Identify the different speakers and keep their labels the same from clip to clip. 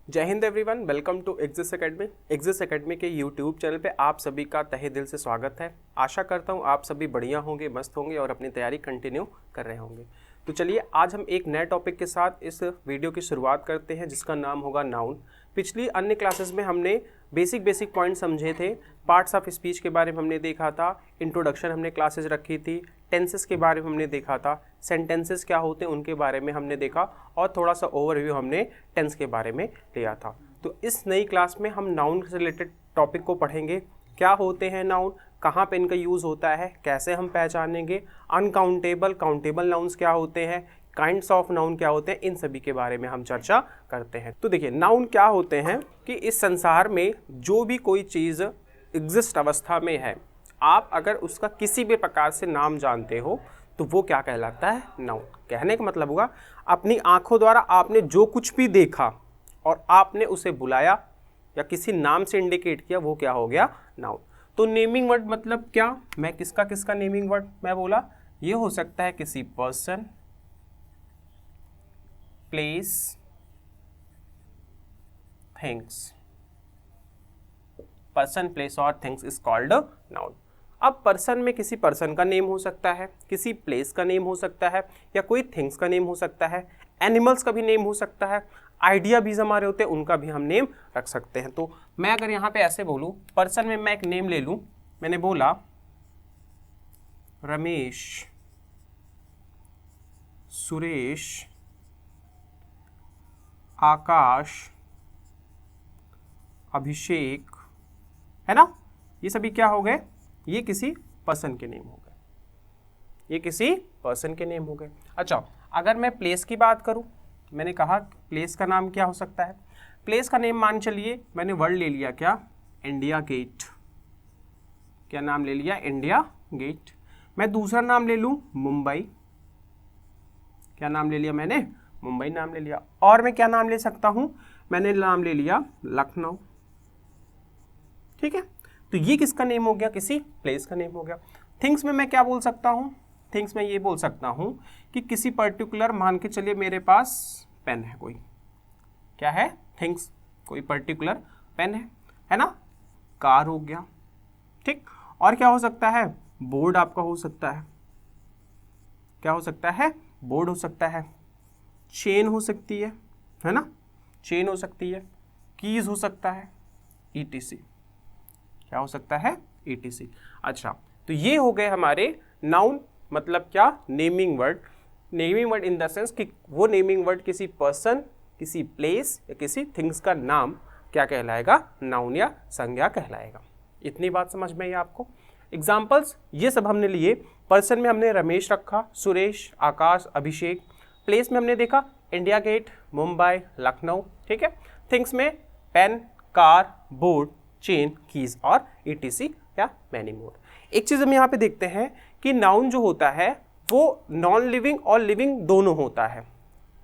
Speaker 1: जय हिंद everyone, welcome to Exis academy. Exis academy के यूट्यूब चैनल पे आप सभी का तहे दिल से स्वागत है। आशा करता हूँ आप सभी बढ़िया होंगे, मस्त होंगे और अपनी तैयारी कंटिन्यू कर रहे होंगे। तो चलिए आज हम एक नए टॉपिक के साथ इस वीडियो की शुरुआत करते हैं, जिसका नाम होगा नाउन। पिछली अन्य क्लासेस में हमने बेसिक पॉइंट समझे थे, पार्ट्स ऑफ स्पीच के बारे में हमने देखा था, इंट्रोडक्शन हमने क्लासेस रखी थी, टेंसेस के बारे में हमने देखा था, सेंटेंसेस क्या होते हैं उनके बारे में हमने देखा और थोड़ा सा ओवरव्यू हमने टेंस के बारे में लिया था। तो इस नई क्लास में हम नाउन से रिलेटेड टॉपिक को पढ़ेंगे। क्या होते हैं नाउन, कहाँ पे इनका यूज़ होता है, कैसे हम पहचानेंगे, अनकाउंटेबल काउंटेबल नाउन्स क्या होते हैं, काइंड्स ऑफ नाउन क्या होते हैं, इन सभी के बारे में हम चर्चा करते हैं। तो देखिए नाउन क्या होते हैं कि इस संसार में जो भी कोई चीज़ एग्जिस्ट अवस्था में है, आप अगर उसका किसी भी प्रकार से नाम जानते हो तो वो क्या कहलाता है, नाउन। कहने का मतलब होगा अपनी आंखों द्वारा आपने जो कुछ भी देखा और आपने उसे बुलाया या किसी नाम से इंडिकेट किया, वो क्या हो गया, नाउन। तो नेमिंग वर्ड मतलब क्या, मैं किसका नेमिंग वर्ड मैं बोला, ये हो सकता है किसी person, place, things. Person, place और थिंग्स इज कॉल्ड नाउन। अब पर्सन में किसी पर्सन का नेम हो सकता है, किसी प्लेस का नेम हो सकता है, या कोई थिंग्स का नेम हो सकता है, एनिमल्स का भी नेम हो सकता है, आइडिया भी हमारे होते हैं उनका भी हम नेम रख सकते हैं। तो मैं अगर यहाँ पे ऐसे बोलूँ, पर्सन में मैं एक नेम ले लूँ, मैंने बोला रमेश, सुरेश, आकाश, अभिषेक, है ना, ये सभी क्या हो गए, ये किसी पर्सन के नेम हो गए, ये किसी पर्सन के नेम हो गए। अच्छा, अगर मैं प्लेस की बात करूं, मैंने कहा प्लेस का नाम क्या हो सकता है, प्लेस का नेम मान चलिए मैंने वर्ड ले लिया, क्या, इंडिया गेट। क्या नाम ले लिया, इंडिया गेट। मैं दूसरा नाम ले लूं, मुंबई। क्या नाम ले लिया मैंने, मुंबई नाम ले लिया। और मैं क्या नाम ले सकता हूं, मैंने नाम ले लिया लखनऊ। ठीक है, तो ये किसका नेम हो गया, किसी प्लेस का नेम हो गया। थिंग्स में मैं क्या बोल सकता हूँ, थिंग्स में ये बोल सकता हूँ कि किसी पर्टिकुलर, मान के चलिए मेरे पास पेन है, कोई क्या है, थिंग्स, कोई पर्टिकुलर पेन है ना, कार हो गया। ठीक, और क्या हो सकता है, बोर्ड आपका हो सकता है, क्या हो सकता है, बोर्ड हो सकता है, चेन हो सकती है ना, चेन हो सकती है, कीज हो सकता है, ETC। क्या हो सकता है, ETC। अच्छा, तो ये हो गए हमारे नाउन, मतलब क्या, naming word. Naming word in the sense कि वो नेमिंग वर्ड किसी पर्सन, किसी प्लेस या किसी थिंग्स का नाम क्या कहलाएगा, नाउन या संज्ञा कहलाएगा। इतनी बात समझ में आई आपको। एग्जाम्पल्स ये सब हमने लिए। पर्सन में हमने रमेश रखा, सुरेश, आकाश, अभिषेक। प्लेस में हमने देखा इंडिया गेट, मुंबई, लखनऊ। ठीक है, थिंग्स में pen, car, board, chain, keys और ETC या मैनी मोर। एक चीज हम यहाँ पे देखते हैं कि नाउन जो होता है वो नॉन लिविंग और लिविंग दोनों होता है।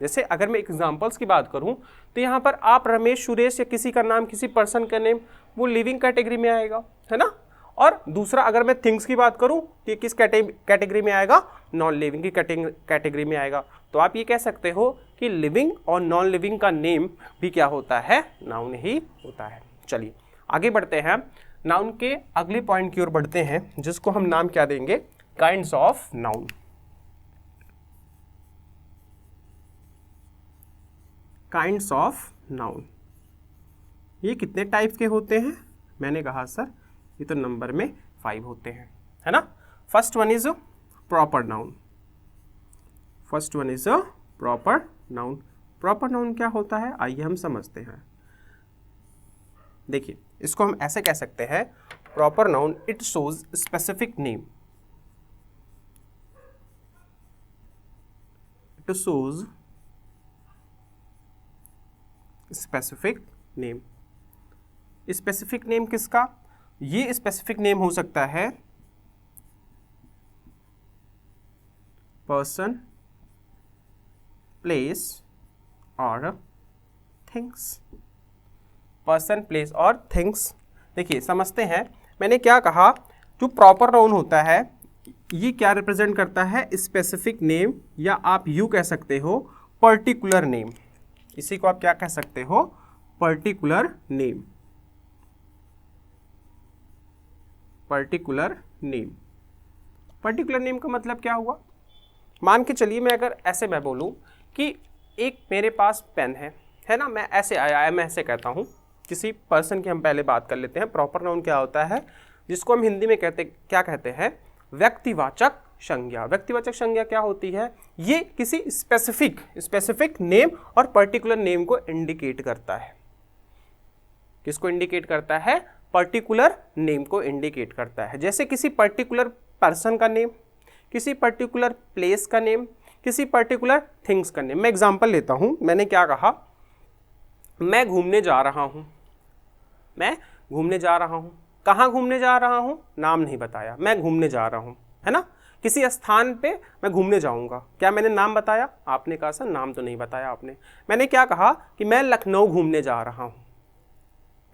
Speaker 1: जैसे अगर मैं एग्जांपल्स की बात करूं तो यहाँ पर आप रमेश, सुरेश या किसी का नाम, किसी पर्सन का नेम, वो लिविंग कैटेगरी में आएगा, है ना। और दूसरा अगर मैं थिंग्स की बात करूं तो किस कैटेगरी में आएगा, नॉन लिविंग की कैटेगरी में आएगा। तो आप ये कह सकते हो कि लिविंग और नॉन लिविंग का नेम भी क्या होता है, नाउन ही होता है। चलिए आगे बढ़ते हैं, नाउन के अगले पॉइंट की ओर बढ़ते हैं, जिसको हम नाम क्या देंगे, kinds of noun. Kinds of noun, ये कितने टाइप के होते हैं, मैंने कहा सर ये तो नंबर में 5 होते हैं, है ना। First one is proper noun. First one is proper noun. Proper noun क्या होता है, आइए हम समझते हैं। देखिए इसको हम ऐसे कह सकते हैं, proper noun it shows specific name, it shows specific name. Specific name किसका, ये स्पेसिफिक नेम हो सकता है पर्सन, प्लेस और थिंग्स। पर्सन, प्लेस और थिंग्स। देखिए समझते हैं, मैंने क्या कहा, जो प्रॉपर नाउन होता है ये क्या रिप्रेजेंट करता है, स्पेसिफिक नेम, या आप यूँ कह सकते हो पर्टिकुलर नेम। इसी को आप क्या कह सकते हो, particular name, particular name. Particular name का मतलब क्या हुआ? मान के चलिए मैं अगर ऐसे मैं बोलूं कि एक मेरे पास पेन है ना, मैं ऐसे आया, मैं ऐसे कहता हूं, किसी पर्सन की हम पहले बात कर लेते हैं। प्रॉपर नाउन क्या होता है, जिसको हम हिंदी में क्या कहते हैं, व्यक्तिवाचक संज्ञा। व्यक्तिवाचक संज्ञा क्या होती है? ये किसी स्पेसिफिक नेम और पर्टिकुलर नेम को इंडिकेट करता है। किसको इंडिकेट करता है? पर्टिकुलर नेम को इंडिकेट करता है। जैसे किसी पर्टिकुलर पर्सन का नेम, किसी पर्टिकुलर प्लेस का नेम, किसी पर्टिकुलर थिंग्स का नेम। मैं एग्जांपल लेता हूं, मैंने क्या कहा, मैं घूमने जा रहा हूं, मैं घूमने जा रहा हूं। कहाँ घूमने जा रहा हूं? नाम नहीं बताया, मैं घूमने जा रहा हूं, है ना। किसी स्थान पे मैं घूमने जाऊंगा, क्या मैंने नाम बताया? आपने कहा सर नाम तो नहीं बताया आपने। मैंने क्या कहा कि मैं लखनऊ घूमने जा रहा हूं।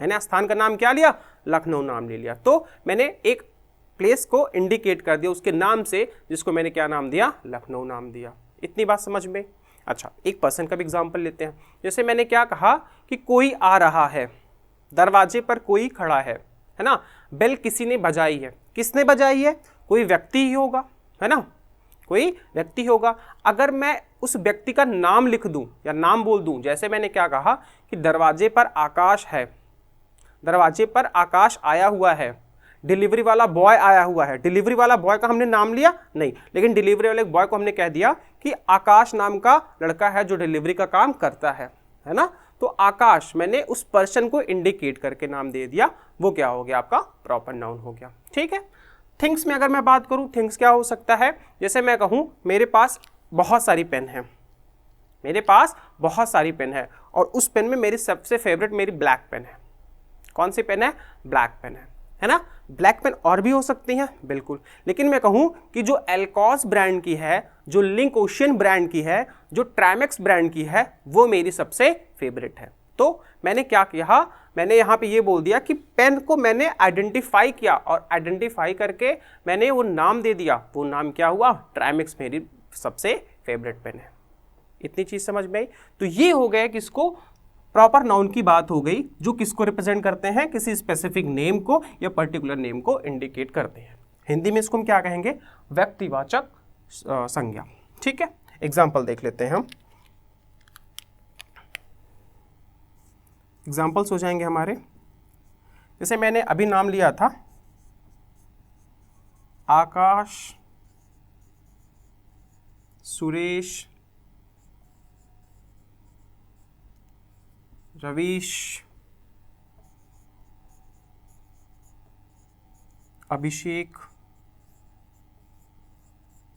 Speaker 1: मैंने स्थान का नाम क्या लिया? लखनऊ नाम ले लिया। तो मैंने एक प्लेस को इंडिकेट कर दिया उसके नाम से, जिसको मैंने क्या नाम दिया? लखनऊ नाम दिया। इतनी बात समझ में? अच्छा, एक पर्सन का भी एग्जाम्पल लेते हैं। जैसे मैंने क्या कहा कि कोई आ रहा है, दरवाजे पर कोई खड़ा है ना। बेल किसी ने बजाई है, किसने बजाई है? कोई व्यक्ति ही होगा, है ना, कोई व्यक्ति होगा। अगर मैं उस व्यक्ति का नाम लिख दूं या नाम बोल दूं, जैसे मैंने क्या कहा कि दरवाजे पर आकाश है, दरवाजे पर आकाश आया हुआ है, डिलीवरी वाला बॉय आया हुआ है। डिलीवरी वाला बॉय का हमने नाम लिया नहीं, लेकिन डिलीवरी वाले बॉय को हमने कह दिया कि आकाश नाम का लड़का है जो डिलीवरी का काम करता है ना। तो आकाश मैंने उस पर्सन को इंडिकेट करके नाम दे दिया, वो क्या हो गया? आपका प्रॉपर नाउन हो गया। ठीक है। थिंग्स में अगर मैं बात करूं, थिंग्स क्या हो सकता है? जैसे मैं कहूं मेरे पास बहुत सारी पेन है, मेरे पास बहुत सारी पेन है और उस पेन में मेरी सबसे फेवरेट मेरी ब्लैक पेन है। कौन सी पेन है? ब्लैक पेन है ना। ब्लैक पेन और भी हो सकती हैं, बिल्कुल। लेकिन मैं कहूं कि जो एल्कॉस ब्रांड की है, जो लिंक ओशियन ब्रांड की है, जो ट्राइमेक्स ब्रांड की है, वो मेरी सबसे फेवरेट है। तो मैंने क्या किया, मैंने यहाँ पे ये बोल दिया कि पेन को मैंने आइडेंटिफाई किया और आइडेंटिफाई करके मैंने वो नाम दे दिया। वो नाम क्या हुआ? ट्राइमेक्स मेरी सबसे फेवरेट पेन है। इतनी चीज समझ में आई? तो ये हो गया किसको? प्रॉपर नाउन की बात हो गई, जो किसको रिप्रेजेंट करते हैं? किसी स्पेसिफिक नेम को या पर्टिकुलर नेम को इंडिकेट करते हैं। हिंदी में इसको हम क्या कहेंगे? व्यक्तिवाचक संज्ञा। ठीक है, एग्जाम्पल देख लेते हैं हम। एग्जाम्पल्स हो जाएंगे हमारे, जैसे मैंने अभी नाम लिया था आकाश, सुरेश, रवीश, अभिषेक,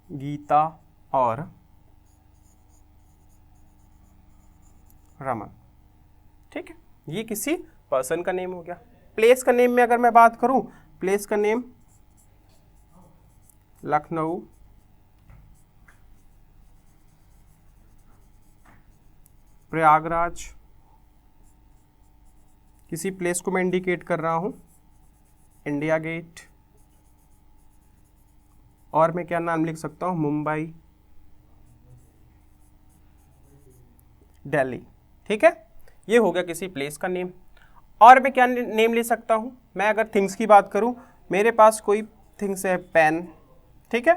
Speaker 1: गीता और रमन। ठीक है, ये किसी पर्सन का नेम हो गया। प्लेस का नेम में अगर मैं बात करूं, प्लेस का नेम लखनऊ, प्रयागराज, किसी प्लेस को मैं इंडिकेट कर रहा हूं, इंडिया गेट, और मैं क्या नाम लिख सकता हूं? मुंबई, दिल्ली। ठीक है, ये हो गया किसी प्लेस का नेम। और मैं क्या नेम ले सकता हूं? मैं अगर थिंग्स की बात करूं, मेरे पास कोई थिंग्स है, पेन। ठीक है,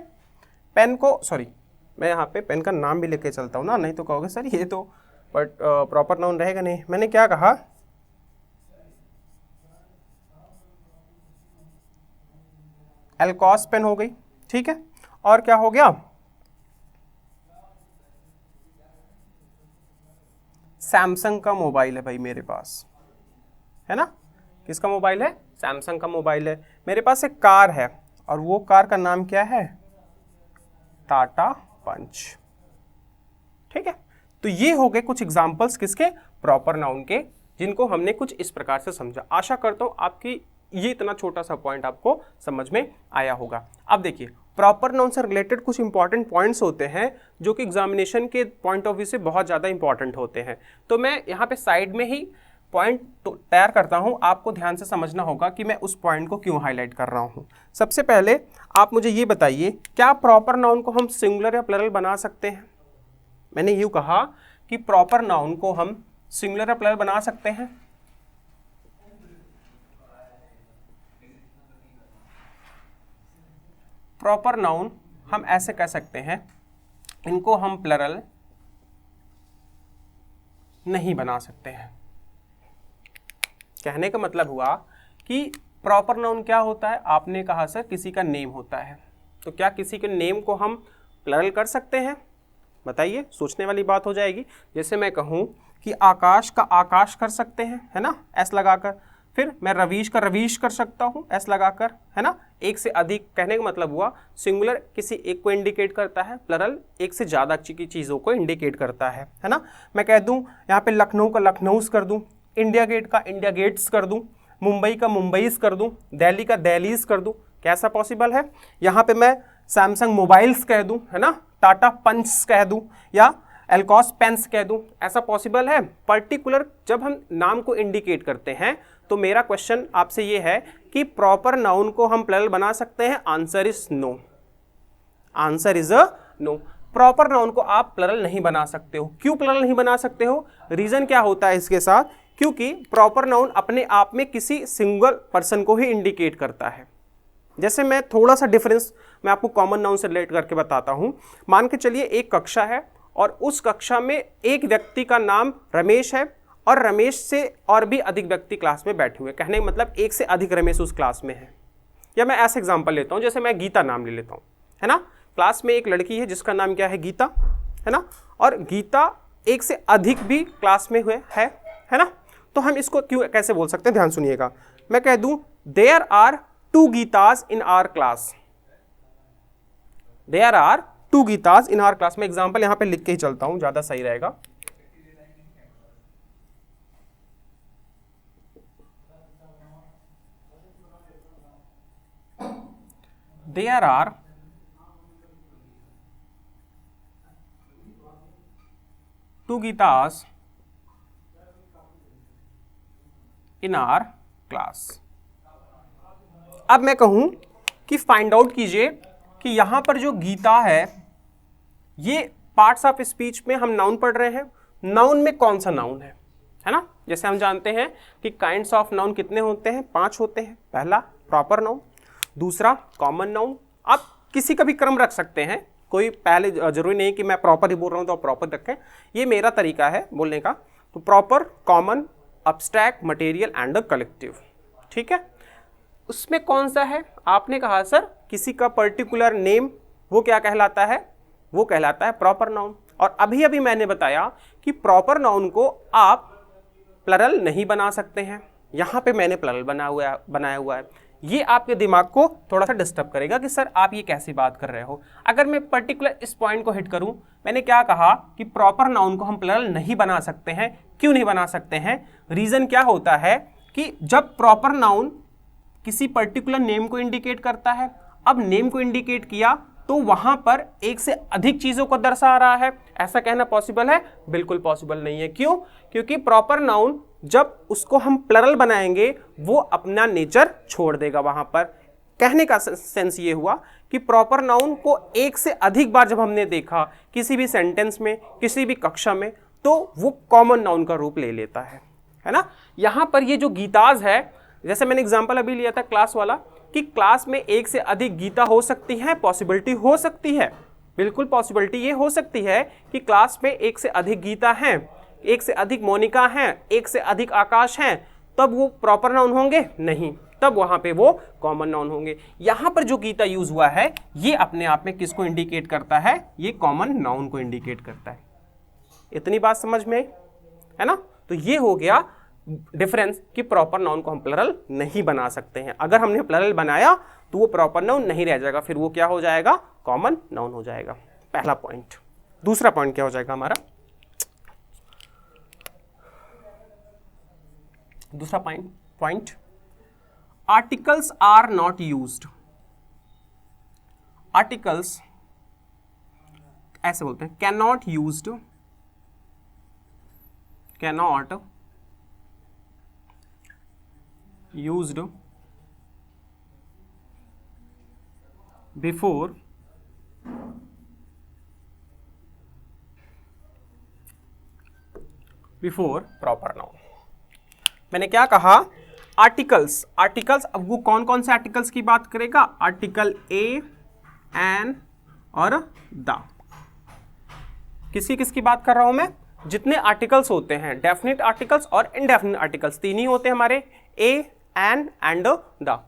Speaker 1: पेन को, सॉरी मैं यहाँ पे पेन का नाम भी लेके चलता हूँ ना, नहीं तो कहोगे सर ये तो प्रॉपर नाउन रहेगा नहीं। मैंने क्या कहा? एल्कॉस पेन हो गई। ठीक है, और क्या हो गया? सैमसंग का मोबाइल है भाई मेरे पास, है ना। किसका मोबाइल है? सैमसंग का मोबाइल है। मेरे पास एक कार है और वो कार का नाम क्या है? टाटा पंच। ठीक है, तो ये हो गए कुछ एग्जांपल्स किसके? प्रॉपर नाउन के, जिनको हमने कुछ इस प्रकार से समझा। आशा करता हूं आपकी ये इतना छोटा सा पॉइंट आपको समझ में आया होगा। अब देखिए, प्रॉपर नाउन से रिलेटेड कुछ इंपॉर्टेंट पॉइंट्स होते हैं जो कि एग्जामिनेशन के पॉइंट ऑफ व्यू से बहुत ज़्यादा इंपॉर्टेंट होते हैं। तो मैं यहाँ पे साइड में ही पॉइंट तैयार करता हूँ, आपको ध्यान से समझना होगा कि मैं उस पॉइंट को क्यों हाईलाइट कर रहा हूँ। सबसे पहले आप मुझे ये बताइए, क्या प्रॉपर नाउन को हम सिंगुलर या प्लरल बना सकते हैं? मैंने यूँ कहा कि प्रॉपर नाउन को हम सिंगुलर या प्लरल बना सकते हैं? प्रॉपर नाउन हम ऐसे कह सकते हैं, इनको हम प्लरल नहीं बना सकते हैं। कहने का मतलब हुआ कि प्रॉपर नाउन क्या होता है? आपने कहा सर किसी का नेम होता है, तो क्या किसी के नेम को हम प्लरल कर सकते हैं? बताइए, सोचने वाली बात हो जाएगी। जैसे मैं कहूँ कि आकाश का आकाश कर सकते हैं, है ना, एस लगाकर। फिर मैं रवीश का रवीश कर सकता हूँ, एस लगाकर, है ना। एक से अधिक कहने का मतलब हुआ सिंगुलर किसी एक को इंडिकेट करता है, प्लरल एक से ज़्यादा की चीज़ों को इंडिकेट करता है ना। मैं कह दूँ यहाँ पे लखनऊ का लखनऊस कर दूँ, इंडिया गेट का इंडिया गेट्स कर दूँ, मुंबई का मुंबईस कर दूँ, दिल्ली का दिल्लीस कर दूँ, कैसा पॉसिबल है? यहाँ पे मैं सैमसंग मोबाइल्स कह दूँ, है ना, टाटा पंच कह दूँ, या एल्कॉस पेंस कह दूँ, ऐसा पॉसिबल है? पर्टिकुलर जब हम नाम को इंडिकेट करते हैं तो मेरा क्वेश्चन आपसे ये है कि प्रॉपर नाउन को हम प्लरल बना सकते हैं? Answer is no, answer is a no. Proper noun को आप प्लरल नहीं बना सकते हो। क्यों प्लरल नहीं बना सकते हो? रीजन क्या होता है इसके साथ? क्योंकि प्रॉपर नाउन अपने आप में किसी सिंगल पर्सन को ही इंडिकेट करता है। जैसे मैं थोड़ा सा डिफरेंस मैं आपको कॉमन नाउन से रिलेट करके बताता हूं। मान के चलिए एक कक्षा है और उस कक्षा में एक व्यक्ति का नाम रमेश है और रमेश से और भी अधिक व्यक्ति क्लास में बैठे हुए, कहने का मतलब एक से अधिक रमेश उस क्लास में है। या मैं ऐसे एग्जांपल लेता हूं, जैसे मैं गीता नाम ले लेता हूं, है ना। क्लास में एक लड़की है जिसका नाम क्या है? गीता, है ना। और गीता एक से अधिक भी क्लास में हुए है ना। तो हम इसको क्यों कैसे बोल सकते हैं? ध्यान सुनिएगा। मैं कह दूं there are 2 Geetas in our class, there are 2 Geetas in our class. में एग्जांपल यहां पे लिख के ही चलता हूं, ज्यादा सही रहेगा। There are 2 Geetas in our class. अब मैं कहूं कि फाइंड आउट कीजिए कि यहां पर जो गीता है, ये पार्ट्स ऑफ स्पीच में हम नाउन पढ़ रहे हैं। नाउन में कौन सा नाउन है ना। जैसे हम जानते हैं कि काइंड्स ऑफ नाउन कितने होते हैं? 5 होते हैं। पहला प्रॉपर नाउन, दूसरा कॉमन नाउन। आप किसी का भी क्रम रख सकते हैं, कोई पहले जरूरी नहीं कि मैं प्रॉपर ही बोल रहा हूं तो आप प्रॉपर रखें, ये मेरा तरीका है बोलने का। तो proper, common, abstract, material and collective, ठीक है। उसमें कौन सा है? आपने कहा सर किसी का पर्टिकुलर नेम, वो क्या कहलाता है? वो कहलाता है प्रॉपर नाउन। और अभी अभी मैंने बताया कि प्रॉपर नाउन को आप प्लरल नहीं बना सकते हैं। यहां पे मैंने प्लरल बनाया हुआ है। ये आपके दिमाग को थोड़ा सा डिस्टर्ब करेगा कि सर आप ये कैसी बात कर रहे हो। अगर मैं पर्टिकुलर इस पॉइंट को हिट करूं, मैंने क्या कहा कि प्रॉपर नाउन को हम प्लरल नहीं बना सकते हैं। क्यों नहीं बना सकते हैं? रीजन क्या होता है कि जब प्रॉपर नाउन किसी पर्टिकुलर नेम को इंडिकेट करता है, अब नेम को इंडिकेट किया तो वहां पर एक से अधिक चीजों को दर्शा रहा है। ऐसा कहना पॉसिबल है? बिल्कुल पॉसिबल नहीं है। क्यों? क्योंकि प्रॉपर नाउन जब उसको हम प्लरल बनाएंगे वो अपना नेचर छोड़ देगा वहां पर। कहने का सेंस ये हुआ कि प्रॉपर नाउन को एक से अधिक बार जब हमने देखा किसी भी सेंटेंस में, किसी भी कक्षा में, तो वो कॉमन नाउन का रूप ले लेता है ना। यहां पर ये जो गीताज है, जैसे मैंने एग्जांपल अभी लिया था क्लास वाला, कि क्लास में एक से अधिक गीता हो सकती है, पॉसिबिलिटी हो सकती है, बिल्कुल पॉसिबिलिटी ये हो सकती है कि क्लास में एक से अधिक गीता हैं, एक से अधिक मोनिका हैं, एक से अधिक आकाश हैं। तब वो प्रॉपर नाउन होंगे? नहीं, तब वहां पे वो कॉमन नाउन होंगे। यहां पर जो गीता यूज हुआ है ये अपने आप में किसको इंडिकेट करता है? ये कॉमन नाउन को इंडिकेट करता है। इतनी बात समझ में आई, है ना। तो ये हो गया डिफरेंस कि प्रॉपर नाउन को हम प्लरल नहीं बना सकते हैं। अगर हमने प्लरल बनाया तो वो प्रॉपर नाउन नहीं रह जाएगा, फिर वो क्या हो जाएगा? कॉमन नाउन हो जाएगा। पहला पॉइंट। दूसरा पॉइंट क्या हो जाएगा हमारा? दूसरा point, articles are not used. Articles ऐसे बोलते हैं, can not used, cannot used before before proper noun. मैंने क्या कहा, आर्टिकल्स। आर्टिकल्स, अब वो कौन कौन से आर्टिकल्स की बात करेगा, आर्टिकल ए, एन और द। किसकी किसकी बात कर रहा हूं मैं, जितने आर्टिकल्स होते हैं, डेफिनेट आर्टिकल्स और इनडेफिनेट आर्टिकल्स, तीन ही होते हैं हमारे, A, an and the.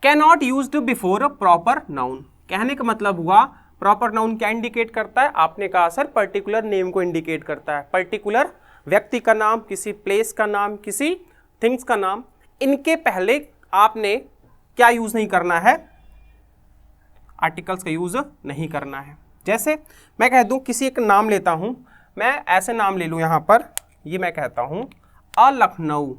Speaker 1: Can not used before proper noun. कहने का मतलब हुआ प्रॉपर नाउन क्या इंडिकेट करता है, आपने कहा सर पर्टिकुलर नेम को इंडिकेट करता है, पर्टिकुलर व्यक्ति का नाम, किसी प्लेस का नाम, किसी थिंग्स का नाम। इनके पहले आपने क्या यूज नहीं करना है, आर्टिकल्स का यूज नहीं करना है। जैसे मैं कह दूं, किसी एक नाम लेता हूं, मैं ऐसे नाम ले लूं यहां पर, ये मैं कहता हूं अ लखनऊ,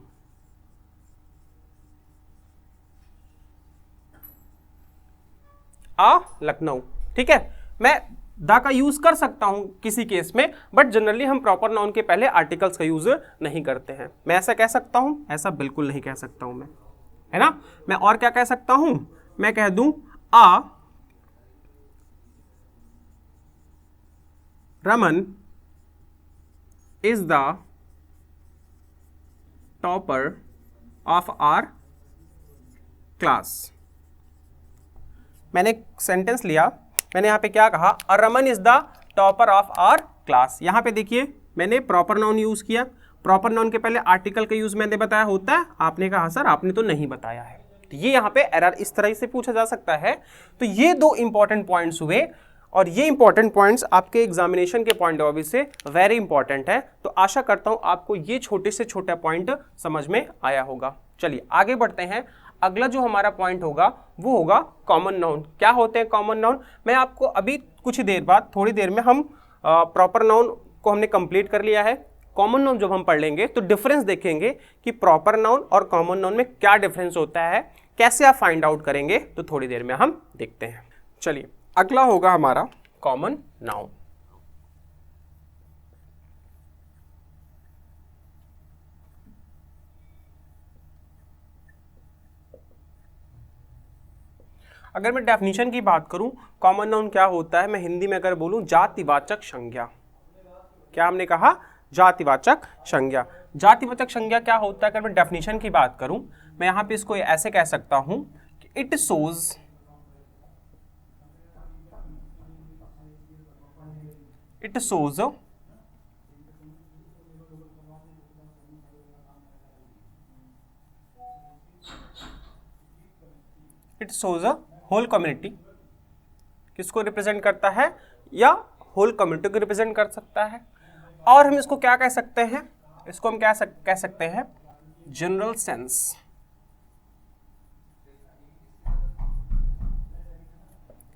Speaker 1: अ लखनऊ, ठीक है। मैं द का यूज कर सकता हूं किसी केस में, बट जनरली हम प्रॉपर नाउन के पहले आर्टिकल्स का यूज नहीं करते हैं। मैं ऐसा कह सकता हूं, ऐसा बिल्कुल नहीं कह सकता हूं मैं, है ना। मैं और क्या कह सकता हूं, मैं कह दूं a Raman is the topper of our class. मैंने एक सेंटेंस लिया, मैंने यहां पे क्या कहा, Raman is the topper of our class. यहां पे देखिए मैंने प्रॉपर नाउन यूज किया। प्रॉपर नाउन के पहले आर्टिकल का यूज मैंने बताया होता है, आपने कहा सर आपने तो नहीं बताया है। तो ये यहां पे एरर इस तरह से पूछा जा सकता है। तो ये दो इंपॉर्टेंट पॉइंट्स हुए, और ये इंपॉर्टेंट पॉइंट्स आपके एग्जामिनेशन के पॉइंट ऑफ व्यू से वेरी इंपॉर्टेंट है। तो आशा करता हूं आपको ये छोटे से छोटा पॉइंट समझ में आया होगा। चलिए आगे बढ़ते हैं। अगला जो हमारा पॉइंट होगा वो होगा कॉमन नाउन। क्या होते हैं कॉमन नाउन, मैं आपको अभी कुछ ही देर बाद, थोड़ी देर में हम प्रॉपर नाउन को हमने कंप्लीट कर लिया है। कॉमन नाउन जब हम पढ़ लेंगे तो डिफरेंस देखेंगे कि प्रॉपर नाउन और कॉमन नाउन में क्या डिफरेंस होता है, कैसे आप फाइंड आउट करेंगे, तो थोड़ी देर में हम देखते हैं। चलिए अगला होगा हमारा कॉमन नाउन। अगर मैं डेफिनेशन की बात करूं, कॉमन नाउन क्या होता है, मैं हिंदी में अगर बोलूं जातिवाचक संज्ञा। क्या हमने कहा, जातिवाचक संज्ञा। जातिवाचक संज्ञा क्या होता है, अगर मैं डेफिनेशन की बात करूं, मैं यहां पे इसको ऐसे कह सकता हूं कि it shows a whole community. किसको रिप्रेजेंट करता है, या होल कम्युनिटी को रिप्रेजेंट कर सकता है। और हम इसको क्या कह सकते हैं, इसको हम क्या कह सकते हैं, जनरल सेंस।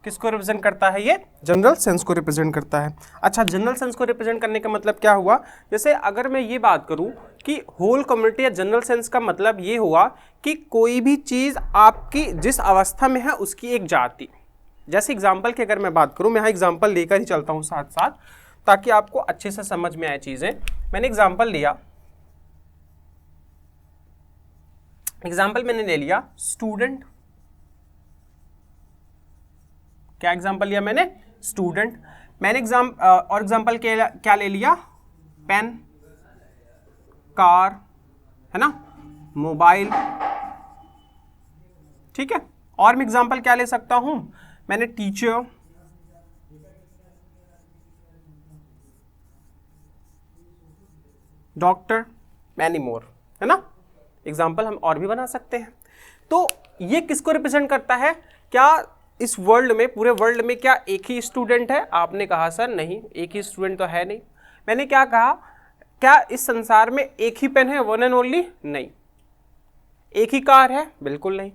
Speaker 1: किसको रिप्रेजेंट करता है, ये जनरल सेंस को रिप्रेजेंट करता है। अच्छा, जनरल सेंस को रिप्रेजेंट करने का मतलब क्या हुआ, जैसे अगर मैं ये बात करूं कि होल कम्युनिटी या जनरल सेंस का मतलब ये हुआ कि कोई भी चीज आपकी जिस अवस्था में है उसकी एक जाति। जैसे एग्जाम्पल की अगर मैं बात करूं, मैं यहाँ एग्जाम्पल लेकर ही चलता हूं साथ साथ, ताकि आपको अच्छे से समझ में आए चीजें। मैंने एग्जाम्पल लिया, मैंने ले लिया स्टूडेंट। क्या एग्जाम्पल लिया मैंने, स्टूडेंट। मैंने और एग्जाम्पल क्या ले लिया, पेन, कार, है ना, मोबाइल, ठीक है। और मैं एग्जाम्पल क्या ले सकता हूं, मैंने टीचर, डॉक्टर, मैनी मोर, है ना। एग्जाम्पल हम और भी बना सकते हैं। तो ये किसको रिप्रेजेंट करता है, क्या इस वर्ल्ड में, पूरे वर्ल्ड में क्या एक ही स्टूडेंट है, आपने कहा सर नहीं, एक ही स्टूडेंट तो है नहीं। मैंने क्या कहा, क्या इस संसार में एक ही पेन है, वन एंड ओनली, नहीं। एक ही कार है, बिल्कुल नहीं।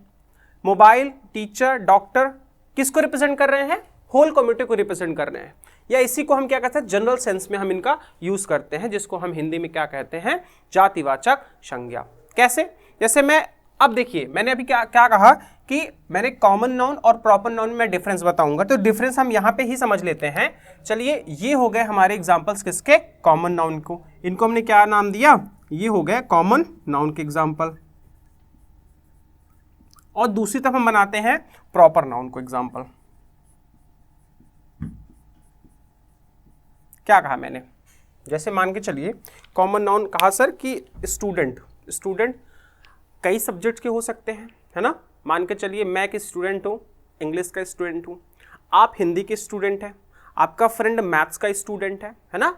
Speaker 1: मोबाइल, टीचर, डॉक्टर किसको रिप्रेजेंट कर रहे हैं, होल कम्युनिटी को रिप्रेजेंट कर रहे हैं। या इसी को हम क्या कहते हैं, जनरल सेंस में हम इनका यूज करते हैं, जिसको हम हिंदी में क्या कहते हैं, जातिवाचक संज्ञा। कैसे, जैसे मैं अब देखिए, मैंने अभी क्या कहा कि मैंने कॉमन नाउन और प्रॉपर नाउन में डिफरेंस बताऊंगा, तो डिफरेंस हम यहां पे ही समझ लेते हैं। चलिए, ये हो गए हमारे एग्जांपल्स किसके, कॉमन नाउन को। इनको हमने क्या नाम दिया, ये हो गए कॉमन नाउन के एग्जांपल। और दूसरी तरफ हम बनाते हैं प्रॉपर नाउन को एग्जांपल। क्या कहा मैंने, जैसे मान के चलिए कॉमन नाउन कहा सर कि स्टूडेंट, स्टूडेंट कई सब्जेक्ट के हो सकते हैं, है ना। मान के चलिए मैं एक स्टूडेंट हूँ, इंग्लिश का स्टूडेंट हूँ, आप हिंदी के स्टूडेंट हैं, आपका फ्रेंड मैथ्स का स्टूडेंट है ना,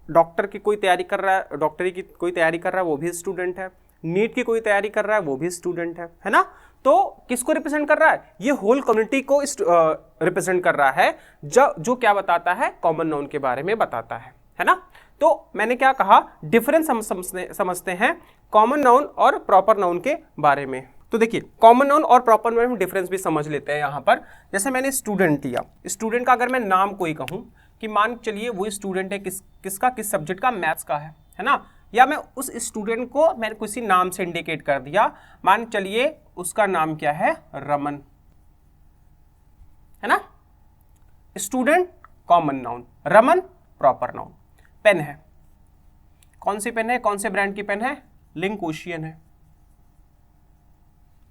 Speaker 1: डॉक्टर की कोई तैयारी कर रहा है, डॉक्टरी की कोई तैयारी कर रहा है वो भी स्टूडेंट है, नीट की कोई तैयारी कर रहा है वो भी स्टूडेंट है ना। तो किसको रिप्रेजेंट कर रहा है, ये होल कम्युनिटी को रिप्रेजेंट कर रहा है, जो क्या बताता है, कॉमन नाउन के बारे में बताता है ना। तो मैंने क्या कहा, डिफरेंस हम समझते हैं कॉमन नाउन और प्रॉपर नाउन के बारे में। तो देखिए कॉमन नाउन और प्रॉपर नाउन में डिफरेंस भी समझ लेते हैं यहाँ पर। जैसे मैंने स्टूडेंट लिया, स्टूडेंट का अगर मैं नाम कोई कहूँ कि मान चलिए वो स्टूडेंट है किसका, किस सब्जेक्ट का, मैथ्स का है ना, या मैं उस स्टूडेंट को मैंने किसी नाम से इंडिकेट कर दिया, मान चलिए उसका नाम क्या है, रमन, है ना। Student common noun, Raman proper noun. Pen है, कौन सी पेन है, कौन से ब्रांड की पेन है, लिंक ओशियन है।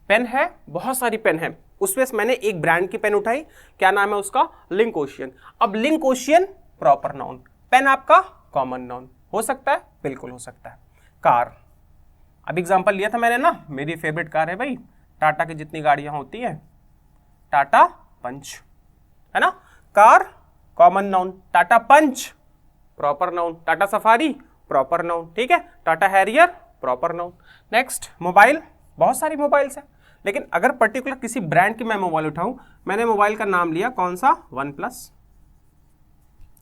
Speaker 1: पेन है, बहुत सारी पेन है, उसमें मैंने एक ब्रांड की पेन उठाई, क्या नाम है उसका, लिंक ओशियन। अब Linc Ocean proper noun, pen आपका कॉमन नाउन। हो सकता है, बिल्कुल हो सकता है। कार, अब एग्जांपल लिया था मैंने ना, मेरी फेवरेट कार है भाई, टाटा की जितनी गाड़ियां होती हैं, टाटा पंच, है ना। Car common noun, Tata Punch proper noun, Tata Safari proper noun, ठीक है, Tata Harrier proper noun. Next mobile, बहुत सारी मोबाइल्स हैं, लेकिन अगर पर्टिकुलर किसी ब्रांड की मैं मोबाइल उठाऊं, मैंने मोबाइल का नाम लिया कौन सा, वन प्लस,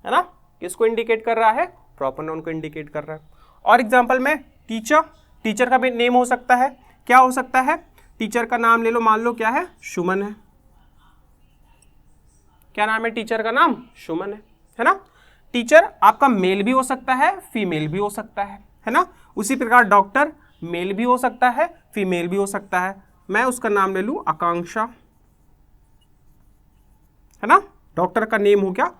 Speaker 1: है ना, किसको इंडिकेट कर रहा है, प्रॉपर नाउन को इंडिकेट कर रहा है। और एग्जांपल में टीचर, टीचर का भी नेम हो सकता है, क्या हो सकता है, टीचर का नाम ले लो, मान लो क्या है, सुमन है, क्या नाम है टीचर का नाम, सुमन है ना। टीचर आपका मेल भी हो सकता है, फीमेल भी हो सकता है ना। उसी प्रकार डॉक्टर मेल भी हो सकता है, फीमेल भी हो सकता है। मैं उसका नाम ले लूं आकांक्षा, है ना, डॉक्टर का नेम हो गया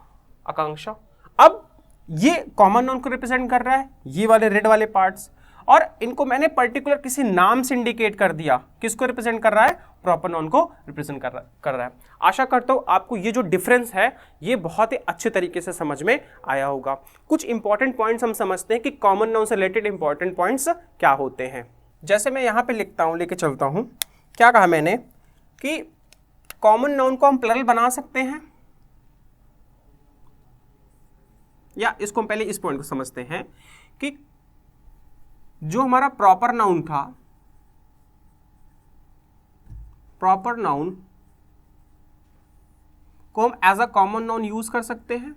Speaker 1: आकांक्षा। अब ये कॉमन नाउन को रिप्रेजेंट कर रहा है, ये वाले रेड वाले पार्ट्स, और इनको मैंने पर्टिकुलर किसी नाम से इंडिकेट कर दिया, किसको रिप्रेजेंट कर रहा है, प्रॉपर नाउन को रिप्रेजेंट कर रहा है। आशा करता हूं आपको ये जो डिफरेंस है ये बहुत ही अच्छे तरीके से समझ में आया होगा। कुछ इंपॉर्टेंट पॉइंट्स हम समझते हैं कि कॉमन नाउन से रिलेटेड इंपॉर्टेंट पॉइंट्स क्या होते हैं। जैसे मैं यहां पे लिखता हूं, लेके चलता हूं, क्या कहा मैंने कि कॉमन नाउन को हम प्लरल बना सकते हैं, या इसको हम पहले इस पॉइंट को समझते हैं कि जो हमारा प्रॉपर नाउन था, प्रॉपर नाउन को हम as a common noun use कर सकते हैं।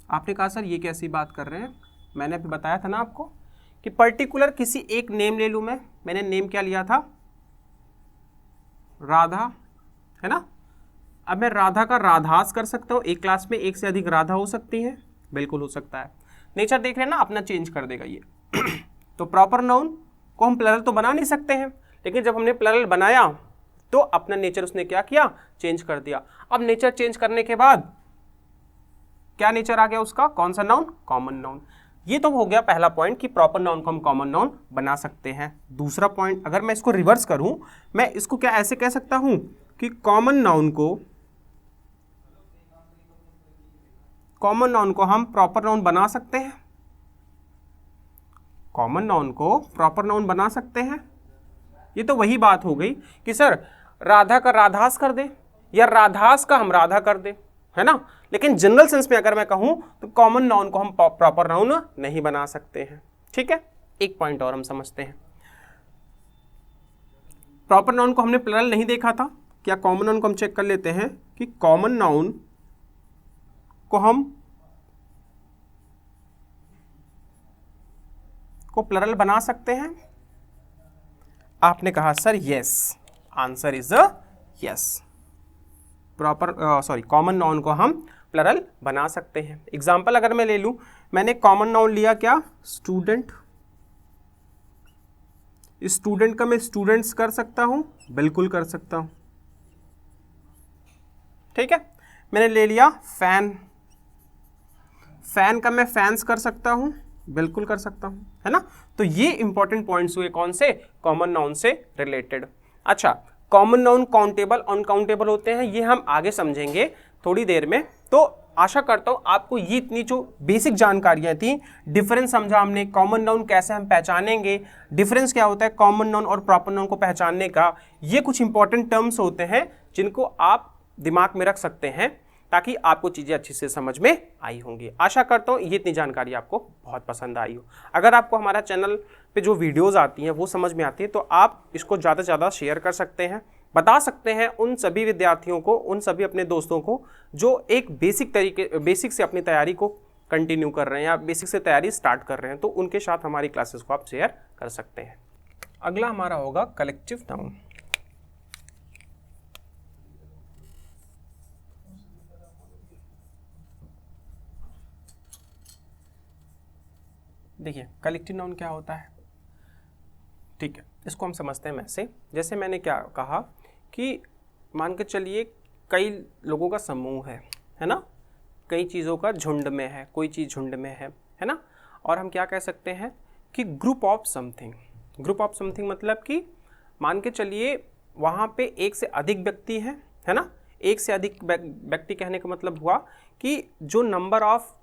Speaker 1: आपने कहा सर ये कैसी बात कर रहे हैं, मैंने अभी बताया था ना आपको कि पर्टिकुलर किसी एक नेम ले लूं मैंने नेम क्या लिया था, राधा, है ना। अब मैं राधा का राधास कर सकता हूं, एक क्लास में एक से अधिक राधा हो सकती है, बिल्कुल हो सकता है। नेचर देख रहे हैं ना, अपना चेंज कर देगा ये तो प्रॉपर नाउन को हम प्लरल तो बना नहीं सकते हैं, लेकिन जब हमने प्लरल बनाया तो अपना नेचर उसने क्या किया, चेंज कर दिया। अब नेचर चेंज करने के बाद क्या नेचर आ गया उसका, कौन सा नाउन, कॉमन नाउन। ये तो हो गया पहला पॉइंट कि प्रॉपर नाउन को हम कॉमन नाउन बना सकते हैं। दूसरा पॉइंट, अगर मैं इसको रिवर्स करूं, मैं इसको क्या ऐसे कह सकता हूं कि कॉमन नाउन को हम प्रॉपर नाउन बना सकते हैं, कॉमन नाउन को प्रॉपर नाउन बना सकते हैं। ये तो वही बात हो गई कि सर राधा का राधास कर दे या राधास का हम राधा कर दे, है ना। लेकिन जनरल सेंस में अगर मैं कहूं तो कॉमन नाउन को हम प्रॉपर नाउन नहीं बना सकते हैं, ठीक है। एक पॉइंट और हम समझते हैं, प्रॉपर नाउन को हमने प्लरल नहीं देखा था, क्या कॉमन नाउन को हम चेक कर लेते हैं कि कॉमन नाउन को हम प्लरल बना सकते हैं। आपने कहा sir yes, answer is yes, common noun को हम प्लरल बना सकते हैं। एग्जाम्पल अगर मैं ले लूं, मैंने कॉमन नाउन लिया क्या, स्टूडेंट, स्टूडेंट का मैं स्टूडेंट्स कर सकता हूं, बिल्कुल कर सकता हूं, ठीक है। मैंने ले लिया फैन, फैन का मैं फैंस कर सकता हूं, बिल्कुल कर सकता हूं, है ना। तो ये इंपॉर्टेंट पॉइंट्स हुए कौन से, कॉमन नाउन से रिलेटेड। अच्छा, कॉमन नाउन काउंटेबल अनकाउंटेबल होते हैं, ये हम आगे समझेंगे थोड़ी देर में। तो आशा करता हूं आपको ये इतनी जो बेसिक जानकारियां थी, डिफरेंस समझा हमने, कॉमन नाउन कैसे हम पहचानेंगे, डिफरेंस क्या होता है कॉमन नाउन और प्रॉपर नाउन को पहचानने का, ये कुछ इंपॉर्टेंट टर्म्स होते हैं जिनको आप दिमाग में रख सकते हैं ताकि आपको चीज़ें अच्छे से समझ में आई होंगी। आशा करता हूँ ये इतनी जानकारी आपको बहुत पसंद आई हो। अगर आपको हमारा चैनल पे जो वीडियोस आती हैं वो समझ में आती है तो आप इसको ज़्यादा से ज़्यादा शेयर कर सकते हैं, बता सकते हैं उन सभी विद्यार्थियों को, उन सभी अपने दोस्तों को जो एक बेसिक से अपनी तैयारी को कंटिन्यू कर रहे हैं या बेसिक से तैयारी स्टार्ट कर रहे हैं, तो उनके साथ हमारी क्लासेस को आप शेयर कर सकते हैं। अगला हमारा होगा कलेक्टिव नाउन। देखिए कलेक्टिव नाउन क्या होता है, ठीक है, इसको हम समझते हैं ऐसे, जैसे मैंने क्या कहा कि मान के चलिए कई लोगों का समूह है ना, कई चीज़ों का झुंड में है, कोई चीज़ झुंड में है ना, और हम क्या कह सकते हैं कि group of something. Group of something मतलब कि मान के चलिए वहाँ पे एक से अधिक व्यक्ति हैं, है ना, एक से अधिक व्यक्ति कहने का मतलब हुआ कि जो number of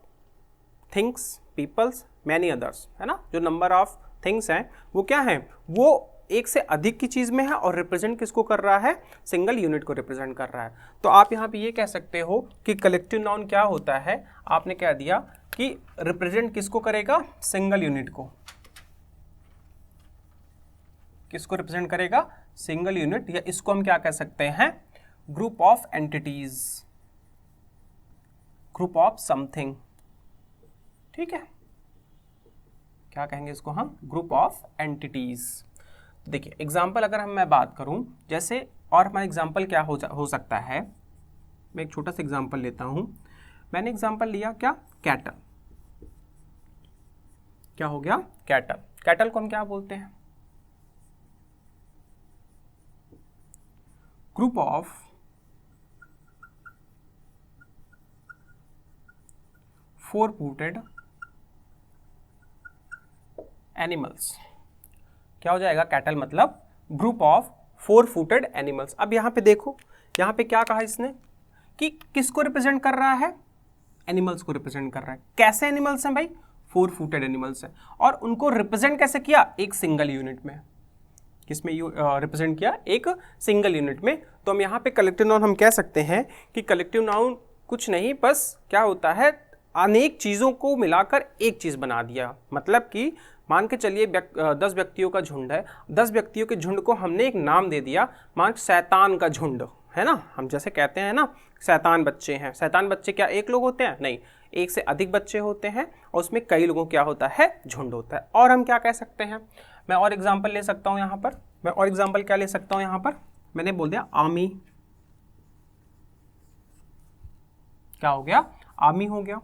Speaker 1: things, peoples, many others, है ना, जो नंबर ऑफ थिंग्स हैं वो क्या हैं, वो एक से अधिक की चीज़ में है और रिप्रेजेंट किसको कर रहा है, सिंगल यूनिट को रिप्रेजेंट कर रहा है। तो आप यहाँ पे ये कह सकते हो कि कलेक्टिव नाउन क्या होता है, आपने कह दिया कि रिप्रेजेंट किसको करेगा, सिंगल यूनिट को। किसको रिप्रेजेंट करेगा, सिंगल यूनिट, या इसको हम क्या कह सकते हैं, group of entities, group of something, ठीक है, क्या कहेंगे इसको हम, ग्रुप ऑफ एंटिटीज। देखिए एग्जाम्पल अगर मैं बात करूं, जैसे और हमारा एग्जाम्पल क्या हो सकता है, मैं एक छोटा सा एग्जाम्पल लेता हूं। मैंने एग्जाम्पल लिया क्या, कैटल, क्या हो गया, कैटल। कैटल को हम क्या बोलते हैं, group of four footed animals. क्या हो जाएगा, कैटल मतलब group of four footed animals. अब यहाँ पे देखो, यहाँ पे क्या कहा इसने कि किसको रिप्रेजेंट कर रहा है, एनिमल्स को रिप्रेजेंट कर रहा है। कैसे एनिमल्स हैं भाई, फोर फूटेड एनिमल्स हैं, और उनको रिप्रेजेंट कैसे किया, एक सिंगल यूनिट में। किसमें रिप्रेजेंट किया, एक सिंगल यूनिट में। तो हम यहाँ पे कलेक्टिव नाउन हम कह सकते हैं कि कलेक्टिव नाउन कुछ नहीं, बस क्या होता है, अनेक चीज़ों को मिलाकर एक चीज़ बना दिया। मतलब कि मान के चलिए 10 व्यक्तियों का झुंड है, 10 व्यक्तियों के झुंड को हमने एक नाम दे दिया, मान शैतान का झुंड है ना, हम जैसे कहते हैं ना शैतान बच्चे हैं। शैतान बच्चे क्या एक लोग होते हैं, नहीं, एक से अधिक बच्चे होते हैं और उसमें कई लोगों क्या होता है, झुंड होता है। और हम क्या कह सकते हैं, मैं और एग्जाम्पल ले सकता हूँ यहाँ पर, मैं और एग्जाम्पल क्या ले सकता हूँ यहाँ पर, मैंने बोल दिया आर्मी, क्या हो गया, आर्मी हो गया,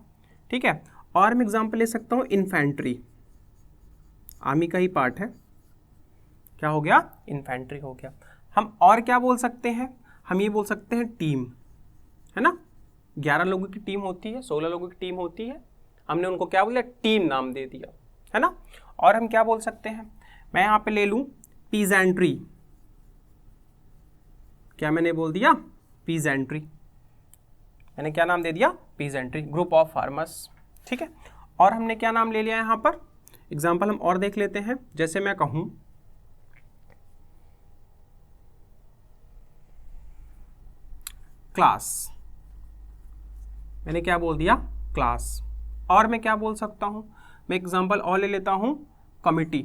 Speaker 1: ठीक है। और मैं एग्जाम्पल ले सकता हूँ इन्फेंट्री, आर्मी का ही पार्ट है, क्या हो गया, इन्फेंट्री हो गया। हम और क्या बोल सकते हैं, हम ये बोल सकते हैं टीम, है ना, 11 लोगों की टीम होती है, 16 लोगों की टीम होती है, हमने उनको क्या बोला, टीम नाम दे दिया, है ना। और हम क्या बोल सकते हैं, मैं यहाँ पे ले लूँ पीजेंट्री, क्या मैंने बोल दिया, पीजेंट्री, मैंने क्या नाम दे दिया, पीजेंट्री, ग्रुप ऑफ फार्मर्स, ठीक है। और हमने क्या नाम ले लिया यहाँ पर, एग्जाम्पल हम और देख लेते हैं। जैसे मैं कहूं क्लास, मैंने क्या बोल दिया, क्लास। और मैं क्या बोल सकता हूं, मैं एग्जाम्पल और ले लेता हूं कमिटी,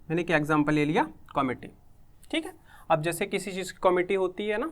Speaker 1: मैंने क्या एग्जाम्पल ले लिया, कमिटी, ठीक है। अब जैसे किसी चीज़ की कमिटी होती है ना,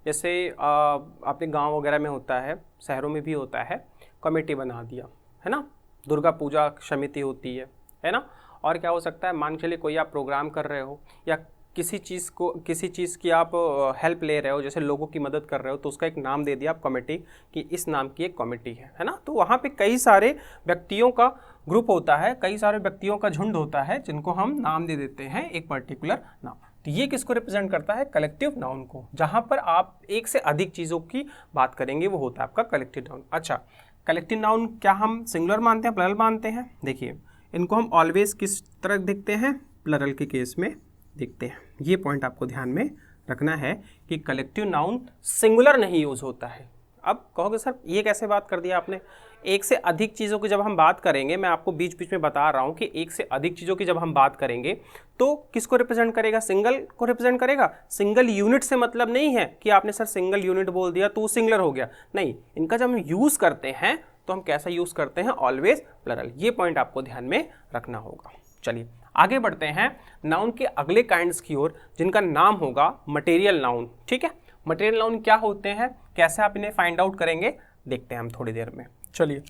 Speaker 1: जैसे आपके गांव वगैरह में होता है, शहरों में भी होता है, कमेटी बना दिया, है ना, दुर्गा पूजा समिति होती है ना। और क्या हो सकता है, मान के चलिए कोई आप प्रोग्राम कर रहे हो या किसी चीज़ की आप हेल्प ले रहे हो, जैसे लोगों की मदद कर रहे हो, तो उसका एक नाम दे दिया आप कमेटी, कि इस नाम की एक कमेटी है ना। तो वहाँ पे कई सारे व्यक्तियों का ग्रुप होता है, कई सारे व्यक्तियों का झुंड होता है, जिनको हम नाम दे देते हैं एक पर्टिकुलर नाम। तो ये किसको रिप्रेजेंट करता है, कलेक्टिव नाउन को। जहाँ पर आप एक से अधिक चीज़ों की बात करेंगे वो होता है आपका कलेक्टिव नाउन। अच्छा, कलेक्टिव नाउन क्या हम सिंगुलर मानते हैं, प्लरल मानते हैं? देखिए इनको हम ऑलवेज किस तरह दिखते हैं, प्लरल के केस में दिखते हैं। ये पॉइंट आपको ध्यान में रखना है कि कलेक्टिव नाउन सिंगुलर नहीं यूज होता है। अब कहोगे सर ये कैसे बात कर दिया आपने, एक से अधिक चीज़ों की जब हम बात करेंगे, मैं आपको बीच बीच में बता रहा हूँ कि एक से अधिक चीज़ों की जब हम बात करेंगे तो किसको रिप्रेजेंट करेगा, सिंगल को रिप्रेजेंट करेगा। सिंगल यूनिट से मतलब नहीं है कि आपने सर सिंगल यूनिट बोल दिया तो सिंगुलर हो गया, नहीं, इनका जब हम यूज़ करते हैं तो हम कैसा यूज़ करते हैं, ऑलवेज प्लरल। ये पॉइंट आपको ध्यान में रखना होगा। चलिए आगे बढ़ते हैं नाउन के अगले काइंड्स की ओर, जिनका नाम होगा मटेरियल नाउन। ठीक है, मटेरियल नाउन क्या होते हैं, कैसे आप इन्हें फाइंड आउट करेंगे, देखते हैं हम थोड़ी देर में। चलिए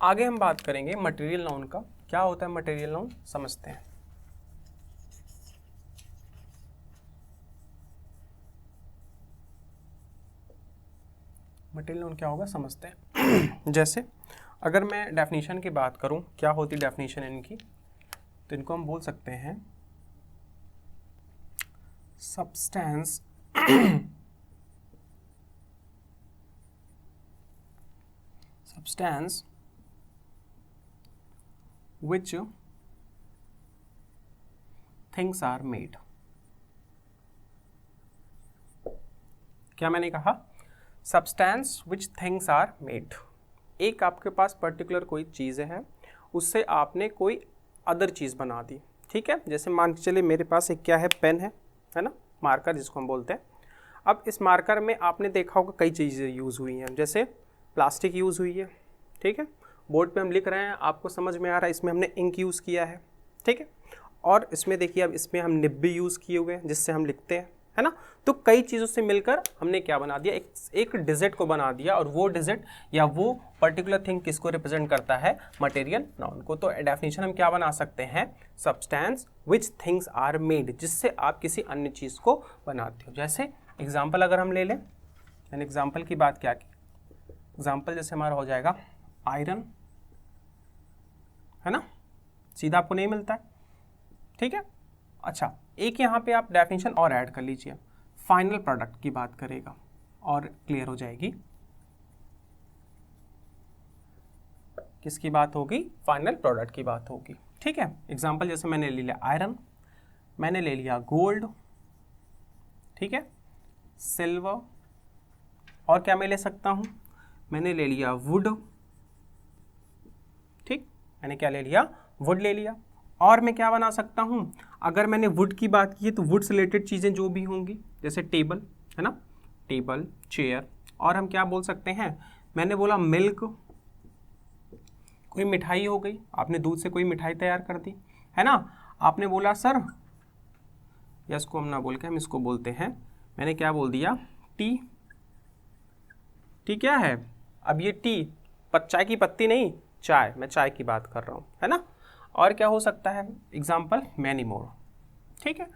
Speaker 1: आगे हम बात करेंगे मटेरियल नाउन का, क्या होता है मटेरियल नाउन समझते हैं। मटेरियल नाउन क्या होगा समझते हैं। जैसे अगर मैं डेफिनेशन की बात करूं, क्या होती डेफिनेशन इनकी, तो इनको हम बोल सकते हैं substance substance which things are made। क्या मैंने कहा, substance which things are made। एक आपके पास पर्टिकुलर कोई चीज़ है, उससे आपने कोई अदर चीज़ बना दी। ठीक है, जैसे मान के चलिए मेरे पास एक क्या है, पेन है ना, मार्कर जिसको हम बोलते हैं। अब इस मार्कर में आपने देखा होगा कई चीज़ें यूज़ हुई हैं, जैसे प्लास्टिक यूज़ हुई है। ठीक है, बोर्ड पे हम लिख रहे हैं, आपको समझ में आ रहा है इसमें हमने इंक यूज़ किया है। ठीक है, और इसमें देखिए अब इसमें हम निब भी यूज़ किए हुए हैं जिससे हम लिखते हैं, है ना। तो कई चीज़ों से मिलकर हमने क्या बना दिया, एक डिजिट को बना दिया, और वो डिजिट या वो पर्टिकुलर थिंग किसको रिप्रेजेंट करता है, मटेरियल नाउन को। तो डेफिनेशन हम क्या बना सकते हैं, substance which things are made, जिससे आप किसी अन्य चीज़ को बनाते हो। जैसे एग्जाम्पल अगर हम ले लें, मैंने एग्जाम्पल की बात क्या की, एग्जाम्पल जैसे हमारा हो जाएगा आयरन, है ना, सीधा आपको नहीं मिलता है। ठीक है, अच्छा एक यहाँ पे आप डेफिनेशन और ऐड कर लीजिए, फाइनल प्रोडक्ट की बात करेगा और क्लियर हो जाएगी। किसकी बात होगी, फाइनल प्रोडक्ट की बात होगी। ठीक है, एग्जाम्पल जैसे मैंने ले लिया आयरन, मैंने ले लिया गोल्ड, ठीक है, सिल्वर, और क्या मैं ले सकता हूँ, मैंने ले लिया वुड। ठीक, मैंने क्या ले लिया, वुड ले लिया। और मैं क्या बना सकता हूँ, अगर मैंने वुड की बात की है तो वुड से रिलेटेड चीज़ें जो भी होंगी, जैसे टेबल, है ना, टेबल, चेयर। और हम क्या बोल सकते हैं, मैंने बोला मिल्क, कोई मिठाई हो गई, आपने दूध से कोई मिठाई तैयार कर दी, है ना। आपने बोला सर, या इसको हम ना बोल के हम इसको बोलते हैं, मैंने क्या बोल दिया, टी। टी क्या है, अब ये टी चाय की पत्ती नहीं, चाय, मैं चाय की बात कर रहा हूँ, है ना। और क्या हो सकता है, एग्जाम्पल मैनी मोर। ठीक है,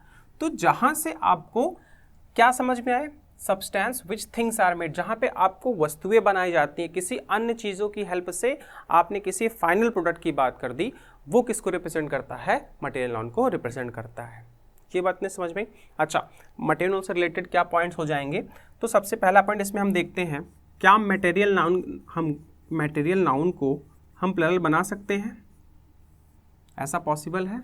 Speaker 1: तो जहाँ से आपको क्या समझ में आए, substance which things are made, जहाँ पे आपको वस्तुएं बनाई जाती हैं किसी अन्य चीज़ों की हेल्प से, आपने किसी फाइनल प्रोडक्ट की बात कर दी, वो किसको रिप्रेजेंट करता है, मटेरियल नाउन को रिप्रेजेंट करता है। ये बात नहीं समझ में। अच्छा, मटेरियल नाउन से रिलेटेड क्या पॉइंट्स हो जाएंगे, तो सबसे पहला पॉइंट इसमें हम देखते हैं, क्या मटेरियल नाउन को हम प्लरल बना सकते हैं, ऐसा पॉसिबल है,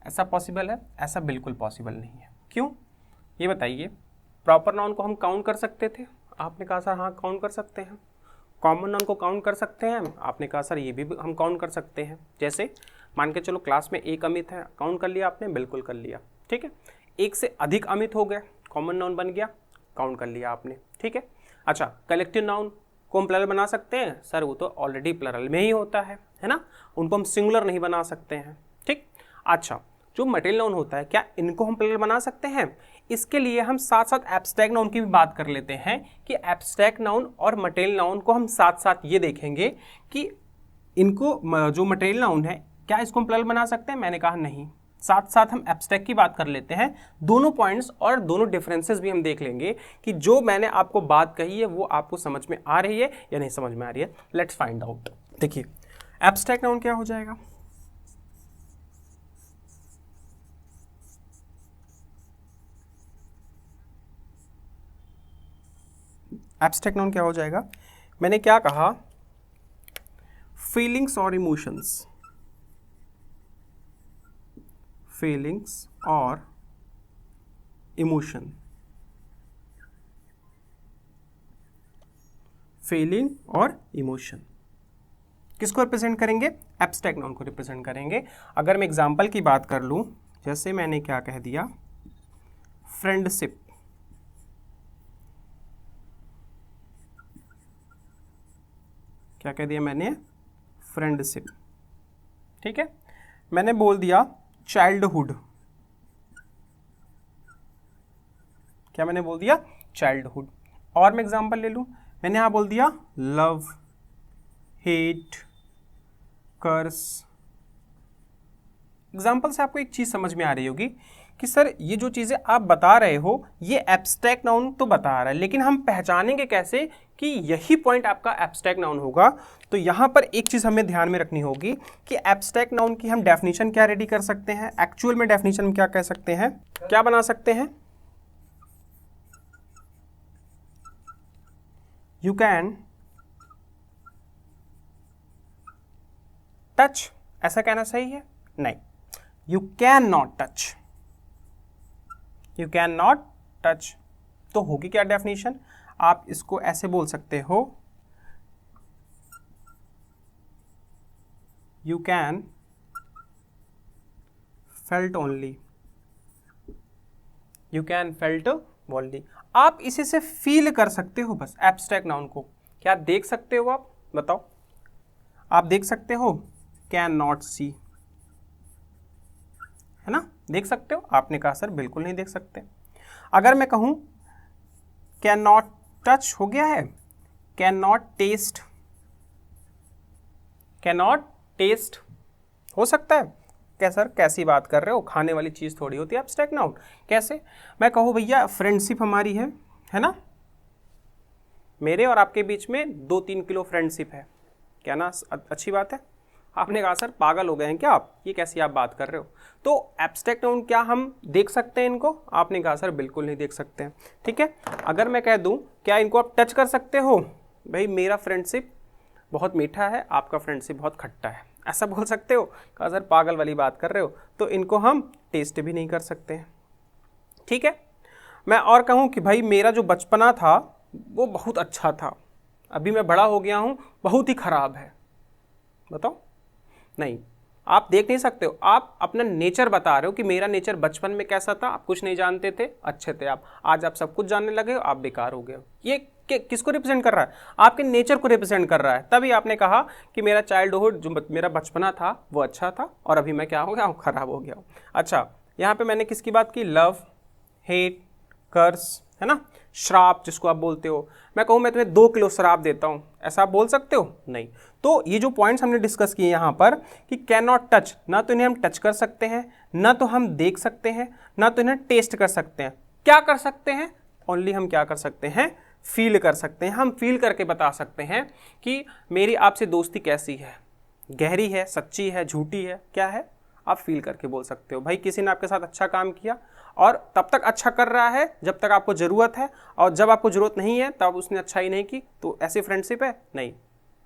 Speaker 1: ऐसा पॉसिबल है, ऐसा बिल्कुल पॉसिबल नहीं है। क्यों, ये बताइए। प्रॉपर नाउन को हम काउंट कर सकते थे, आपने कहा सर हाँ काउंट कर सकते हैं। कॉमन नाउन को काउंट कर सकते हैं, आपने कहा सर ये भी हम काउंट कर सकते हैं। जैसे मान के चलो क्लास में एक अमित है, काउंट कर लिया आपने, बिल्कुल कर लिया। ठीक है, एक से अधिक अमित हो गए, कॉमन नाउन बन गया, काउंट कर लिया आपने। ठीक है, अच्छा कलेक्टिव नाउन को हम प्लरल बना सकते हैं, सर वो तो ऑलरेडी प्लरल में ही होता है ना, उनको हम सिंगुलर नहीं बना सकते हैं। ठीक, अच्छा जो मटेरियल नाउन होता है, क्या इनको हम प्लरल बना सकते हैं, इसके लिए हम साथ साथ एब्स्ट्रैक्ट नाउन की भी बात कर लेते हैं कि एब्स्ट्रैक्ट नाउन और मटेरियल नाउन को हम साथ साथ ये देखेंगे कि इनको जो मटेरियल नाउन है क्या इसको हम प्लरल बना सकते हैं, मैंने कहा नहीं। साथ साथ हम एब्स्ट्रैक्ट की बात कर लेते हैं, दोनों पॉइंट्स और दोनों डिफरेंसेस भी हम देख लेंगे कि जो मैंने आपको बात कही है वो आपको समझ में आ रही है या नहीं समझ में आ रही है। Let's find out. देखिए एब्स्ट्रैक्ट नाउन क्या हो जाएगा, एब्स्ट्रैक्ट नाउन क्या हो जाएगा, मैंने क्या कहा, फीलिंग्स और इमोशंस, फीलिंग्स और इमोशन, फीलिंग और इमोशन किसको रिप्रेजेंट करेंगे? एब्स्ट्रैक्ट नाउन को रिप्रेजेंट करेंगे। अगर मैं एग्जांपल की बात कर लूं, जैसे मैंने क्या कह दिया, फ्रेंडशिप, क्या कह दिया मैंने? फ्रेंडशिप। ठीक है, मैंने बोल दिया चाइल्डहुड, क्या मैंने बोल दिया? चाइल्डहुड। और मैं एग्जांपल ले लूं, मैंने यहां बोल दिया लव, हेट, कर्स। एग्जाम्पल से आपको एक चीज समझ में आ रही होगी कि सर ये जो चीजें आप बता रहे हो ये एब्स्ट्रैक्ट नाउन तो बता रहा है, लेकिन हम पहचानेंगे कैसे कि यही पॉइंट आपका एब्स्ट्रैक्ट नाउन होगा? तो यहां पर एक चीज हमें ध्यान में रखनी होगी कि एब्स्ट्रैक्ट नाउन की हम डेफिनेशन क्या रेडी कर सकते हैं, एक्चुअल में डेफिनेशन क्या कह सकते हैं, क्या बना सकते हैं? यू कैन टच, ऐसा कहना सही है? नहीं, you can not touch, you can not touch. तो होगी क्या डेफिनेशन? आप इसको ऐसे बोल सकते हो, you can felt only, you can felt only. आप इसी से फील कर सकते हो बस एब्स्ट्रैक्ट नाउन को। क्या देख सकते हो आप? बताओ, आप देख सकते हो? कैन नॉट सी, है ना? देख सकते हो? आपने कहा सर बिल्कुल नहीं देख सकते। अगर मैं कहूं कैन नॉट टच, हो गया है। Can not taste, can not taste हो सकता है? क्या सर कैसी बात कर रहे हो, खाने वाली चीज थोड़ी होती है एब्स्ट्रैक्ट नाउन। कैसे? मैं कहूं भैया फ्रेंडशिप हमारी है ना, मेरे और आपके बीच में 2-3 किलो फ्रेंडशिप है, क्या ना अच्छी बात है? आपने कहा सर पागल हो गए हैं क्या आप, ये कैसी आप बात कर रहे हो? तो एब्स्ट्रैक्ट नाउन क्या हम देख सकते हैं इनको? आपने कहा सर बिल्कुल नहीं देख सकते हैं। ठीक है, अगर मैं कह दूं क्या इनको आप टच कर सकते हो? भाई मेरा फ्रेंडशिप बहुत मीठा है, आपका फ्रेंडशिप बहुत खट्टा है, ऐसा बोल सकते हो? कहा सर पागल वाली बात कर रहे हो। तो इनको हम टेस्ट भी नहीं कर सकते हैं। ठीक है, मैं और कहूँ कि भाई मेरा जो बचपना था वो बहुत अच्छा था, अभी मैं बड़ा हो गया हूँ बहुत ही खराब है, बताओ? नहीं, आप देख नहीं सकते हो, आप अपना नेचर बता रहे हो कि मेरा नेचर बचपन में कैसा था, आप कुछ नहीं जानते थे, अच्छे थे आप, आज आप सब कुछ जानने लगे हो, आप बेकार हो गए हो। ये किसको रिप्रेजेंट कर रहा है? आपके नेचर को रिप्रेजेंट कर रहा है। तभी आपने कहा कि मेरा चाइल्डहुड, जो मेरा बचपना था वो अच्छा था और अभी मैं क्या हो गया हूँ? खराब हो गया हूँ। अच्छा, यहाँ पे मैंने किसकी बात की? लव, हेट, कर्स, है ना, श्राप जिसको आप बोलते हो। मैं कहूँ मैं तुम्हें 2 किलो शराब देता हूँ, ऐसा आप बोल सकते हो? नहीं। तो ये जो पॉइंट्स हमने डिस्कस किए यहाँ पर कि कैन नॉट टच, ना तो इन्हें हम टच कर सकते हैं, ना तो हम देख सकते हैं, ना तो इन्हें टेस्ट कर सकते हैं। क्या कर सकते हैं? ओनली हम क्या कर सकते हैं? फील कर सकते हैं। हम फील करके बता सकते हैं कि मेरी आपसे दोस्ती कैसी है, गहरी है, सच्ची है, झूठी है, क्या है? आप फील करके बोल सकते हो। भाई किसी ने आपके साथ अच्छा काम किया और तब तक अच्छा कर रहा है जब तक आपको ज़रूरत है, और जब आपको ज़रूरत नहीं है तब उसने अच्छा ही नहीं की, तो ऐसी फ्रेंडशिप है? नहीं,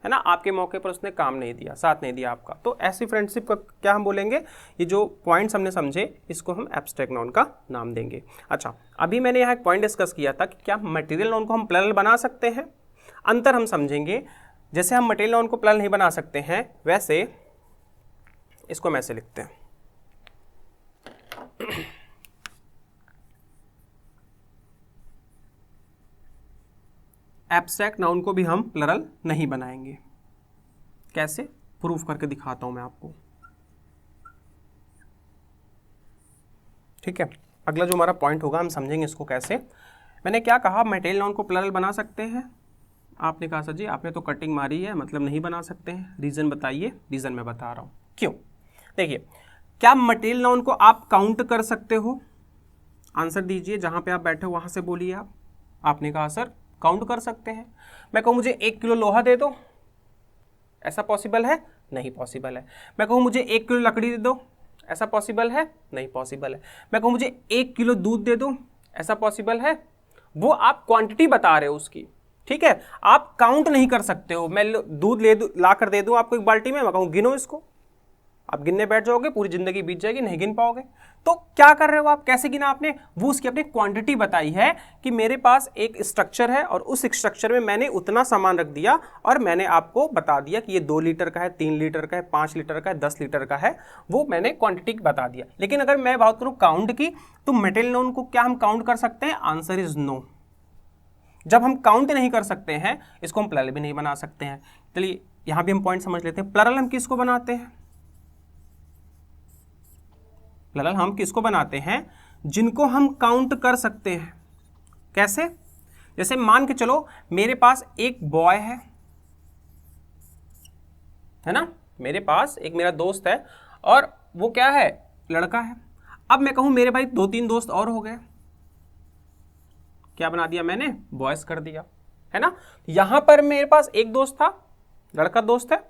Speaker 1: है ना? आपके मौके पर उसने काम नहीं दिया, साथ नहीं दिया आपका, तो ऐसी फ्रेंडशिप का क्या हम बोलेंगे? ये जो पॉइंट्स हमने समझे इसको हम एब्स्ट्रैक्ट नाउन का नाम देंगे। अच्छा, अभी मैंने यहाँ एक पॉइंट डिस्कस किया था कि क्या मटेरियल नाउन को हम प्लरल बना सकते हैं? अंतर हम समझेंगे। जैसे हम मटेरियल नाउन को प्लरल नहीं बना सकते हैं, वैसे इसको हम ऐसे लिखते हैं, एब्स्ट्रैक्ट नाउन को भी हम प्लरल नहीं बनाएंगे। कैसे? प्रूफ करके दिखाता हूं मैं आपको। ठीक है, अगला जो हमारा पॉइंट होगा हम समझेंगे इसको कैसे। मैंने क्या कहा? मटेरियल नाउन को प्लरल बना सकते हैं। आपने कहा सर जी आपने तो कटिंग मारी है, मतलब नहीं बना सकते हैं। रीज़न बताइए। रीज़न मैं बता रहा हूँ क्यों। देखिए, क्या मटेरियल नाउन को आप काउंट कर सकते हो? आंसर दीजिए, जहाँ पे आप बैठे हो वहाँ से बोलिए आप। आपने कहा सर काउंट कर सकते हैं। मैं कहूँ मुझे 1 किलो लोहा दे दो, ऐसा पॉसिबल है? नहीं पॉसिबल है। मैं कहूँ मुझे 1 किलो लकड़ी दे दो, ऐसा पॉसिबल है? नहीं पॉसिबल है। मैं कहूँ मुझे 1 किलो दूध दे दो, ऐसा पॉसिबल है? वो आप क्वांटिटी बता रहे हो उसकी, ठीक है, आप काउंट नहीं कर सकते हो। मैं दूध ला कर दे दूँ आपको एक बाल्टी में, मैं कहूँ गिनो इसको, आप गिनने बैठ जाओगे पूरी जिंदगी बीत जाएगी, नहीं गिन पाओगे। तो क्या कर रहे हो आप, कैसे गिना आपने, वो उसकी अपनी क्वांटिटी बताई है कि मेरे पास एक स्ट्रक्चर है और उस स्ट्रक्चर में मैंने उतना सामान रख दिया और मैंने आपको बता दिया कि ये 2 लीटर का है, 3 लीटर का है, 5 लीटर का है, 10 लीटर का है, वो मैंने क्वांटिटी बता दिया। लेकिन अगर मैं बात करूं काउंट की, तो मटेरियल नाउन को क्या हम काउंट कर सकते हैं? Answer is no. जब हम काउंट नहीं कर सकते हैं, इसको हम प्लरल भी नहीं बना सकते हैं। चलिए यहां भी हम पॉइंट समझ लेते हैं। प्लरल हम किसको बनाते हैं? प्लरल हम किसको बनाते हैं? जिनको हम काउंट कर सकते हैं। कैसे? जैसे मान के चलो मेरे पास एक बॉय है ना, मेरे पास एक मेरा दोस्त है और वो क्या है? लड़का है। अब मैं कहूं मेरे भाई 2-3 दोस्त और हो गए, क्या बना दिया मैंने? बॉयज कर दिया, है ना। यहां पर मेरे पास एक दोस्त था, लड़का दोस्त है,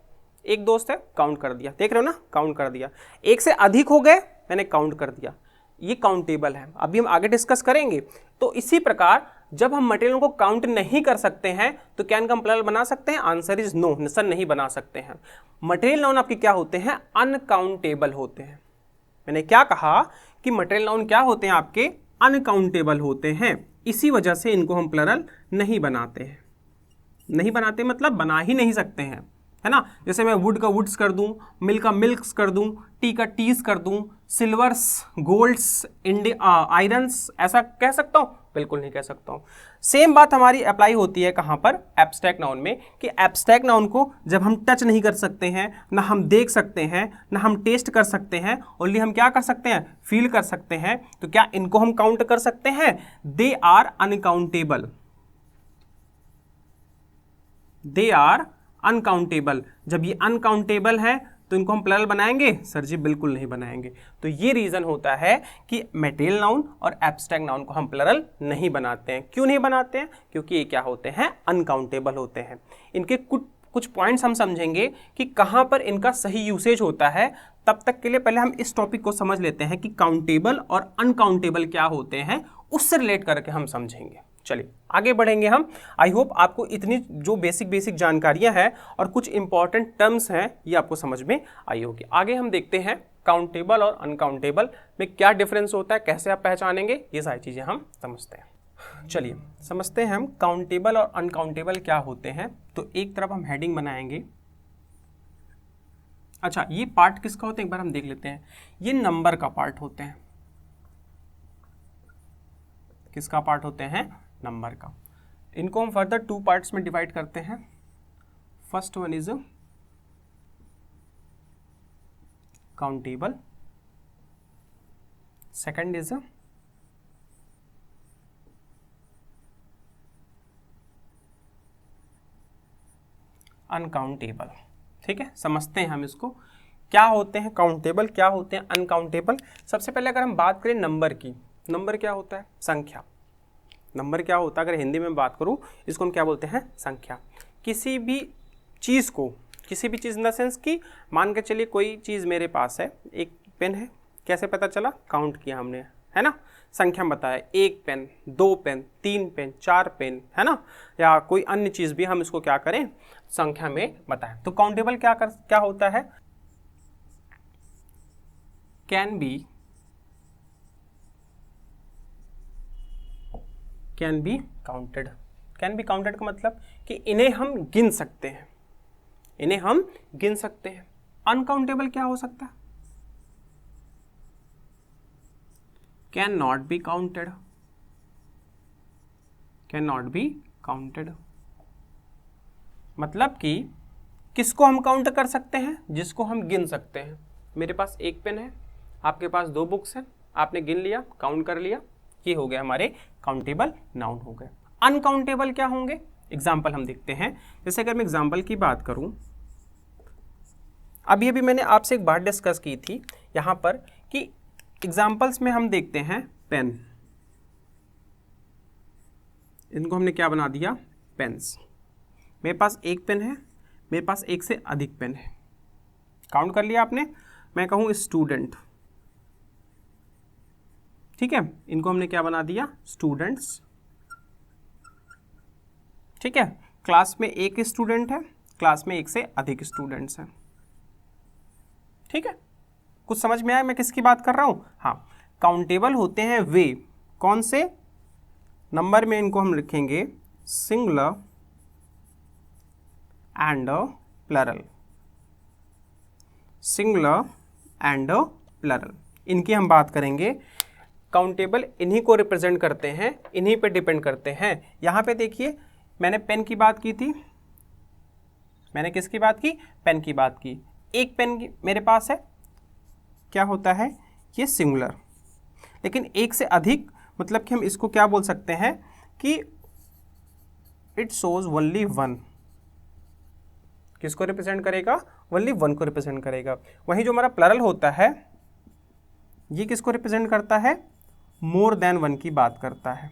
Speaker 1: एक दोस्त है, काउंट कर दिया, देख रहे हो ना, काउंट कर दिया। एक से अधिक हो गए, मैंने काउंट कर दिया, ये काउंटेबल है। अभी हम आगे डिस्कस करेंगे। तो इसी प्रकार जब हम मटेरियल को काउंट नहीं कर सकते हैं तो क्या इनका हम प्लरल बना सकते हैं? आंसर इज नो, सर नहीं बना सकते हैं। मटेरियल नाउन आपके क्या होते हैं? अनकाउंटेबल होते हैं। मैंने क्या कहा कि मटेरियल नाउन क्या होते हैं आपके? अनकाउंटेबल होते हैं। इसी वजह से इनको हम प्लरल नहीं बनाते हैं। नहीं बनाते मतलब बना ही नहीं सकते हैं, है ना। जैसे मैं वुड का वुड्स कर दूं, मिल्क का मिल्क्स कर दूं, टी का टीज कर दूं, सिल्वर्स, गोल्ड्स, आयरन्स, ऐसा कह सकता हूं? बिल्कुल नहीं कह सकता हूं। सेम बात हमारी अप्लाई होती है कहां पर? एब्स्ट्रैक्ट नाउन में, कि एब्स्ट्रैक्ट नाउन को जब हम टच नहीं कर सकते हैं, ना हम देख सकते हैं, ना हम टेस्ट कर सकते हैं, ओनली हम क्या कर सकते हैं? फील कर सकते हैं। तो क्या इनको हम काउंट कर सकते हैं? They are uncountable, they are uncountable. जब ये अनकाउंटेबल है तो इनको हम प्लरल बनाएंगे? सर जी बिल्कुल नहीं बनाएंगे। तो ये रीजन होता है कि मटेरियल नाउन और एब्स्ट्रैक्ट नाउन को हम प्लरल नहीं बनाते हैं। क्यों नहीं बनाते हैं? क्योंकि ये क्या होते हैं? अनकाउंटेबल होते हैं। इनके कुछ पॉइंट्स हम समझेंगे कि कहां पर इनका सही यूसेज होता है। तब तक के लिए पहले हम इस टॉपिक को समझ लेते हैं कि काउंटेबल और अनकाउंटेबल क्या होते हैं, उससे रिलेट करके हम समझेंगे। चलिए आगे बढ़ेंगे हम। आई होप आपको इतनी जो बेसिक जानकारियां हैं और कुछ इंपॉर्टेंट टर्म्स हैं ये आपको समझ में आई होगी। आगे हम देखते हैं काउंटेबल और अनकाउंटेबल में क्या डिफरेंस होता है, कैसे आप पहचानेंगे, ये सारी चीजें हम समझते हैं। चलिए समझते हैं हम काउंटेबल और अनकाउंटेबल क्या होते हैं। तो एक तरफ हम हेडिंग बनाएंगे। अच्छा ये पार्ट किसका होता है एक बार हम देख लेते हैं। ये नंबर का पार्ट होते हैं। किसका पार्ट होते हैं? नंबर का। इनको हम फर्दर 2 पार्ट्स में डिवाइड करते हैं। First one is countable, second is uncountable. ठीक है, समझते हैं हम इसको क्या होते हैं काउंटेबल, क्या होते हैं अनकाउंटेबल। सबसे पहले अगर हम बात करें नंबर की, नंबर क्या होता है? संख्या। नंबर क्या होता है? अगर हिंदी में बात करूं इसको हम क्या बोलते हैं? संख्या। किसी भी चीज़ को, किसी भी चीज़ इन द सेंस कि मान के चलिए कोई चीज़ मेरे पास है, एक पेन है, कैसे पता चला? काउंट किया हमने, है ना, संख्या में बताया, 1 पेन, 2 पेन, 3 पेन, 4 पेन, है ना, या कोई अन्य चीज़ भी हम इसको क्या करें? संख्या में बताएं। तो काउंटेबल क्या होता है? Can be counted. Can be counted का मतलब कि इन्हें हम गिन सकते हैं, इन्हें हम गिन सकते हैं। अनकाउंटेबल क्या हो सकता है? Can not be counted, can not be counted. मतलब कि किसको हम काउंट कर सकते हैं? जिसको हम गिन सकते हैं। मेरे पास 1 पेन है, आपके पास 2 बुक्स हैं, आपने गिन लिया, काउंट कर लिया, ये हो गए हमारे काउंटेबल नाउन हो गए। अनकाउंटेबल क्या होंगे? एग्जाम्पल हम देखते हैं। जैसे अगर मैं एग्जाम्पल की बात करूं, अभी मैंने आपसे एक बात डिस्कस की थी यहां पर कि एग्जाम्पल्स में हम देखते हैं पेन, इनको हमने क्या बना दिया? पेन्स। मेरे पास 1 पेन है, मेरे पास 1 से अधिक पेन है, काउंट कर लिया आपने। मैं कहूं स्टूडेंट, ठीक है, इनको हमने क्या बना दिया? स्टूडेंट्स। ठीक है, क्लास में 1 स्टूडेंट है, क्लास में 1 से अधिक स्टूडेंट्स हैं। ठीक है, कुछ समझ में आया मैं किसकी बात कर रहा हूँ? हाँ, काउंटेबल होते हैं वे, कौन से? नंबर में इनको हम लिखेंगे singular and plural, singular and plural, इनकी हम बात करेंगे। काउंटेबल इन्हीं को रिप्रेजेंट करते हैं, इन्हीं पे डिपेंड करते हैं। यहाँ पे देखिए मैंने पेन की बात की थी, मैंने किसकी बात की? पेन की बात की। एक पेन मेरे पास है, क्या होता है? ये सिंगुलर। लेकिन एक से अधिक मतलब कि हम इसको क्या बोल सकते हैं कि इट शोज ओनली वन। किसको रिप्रेजेंट करेगा? ओनली वन को रिप्रेजेंट करेगा। वहीं जो हमारा प्लरल होता है ये किसको रिप्रेजेंट करता है? मोर देन वन की बात करता है,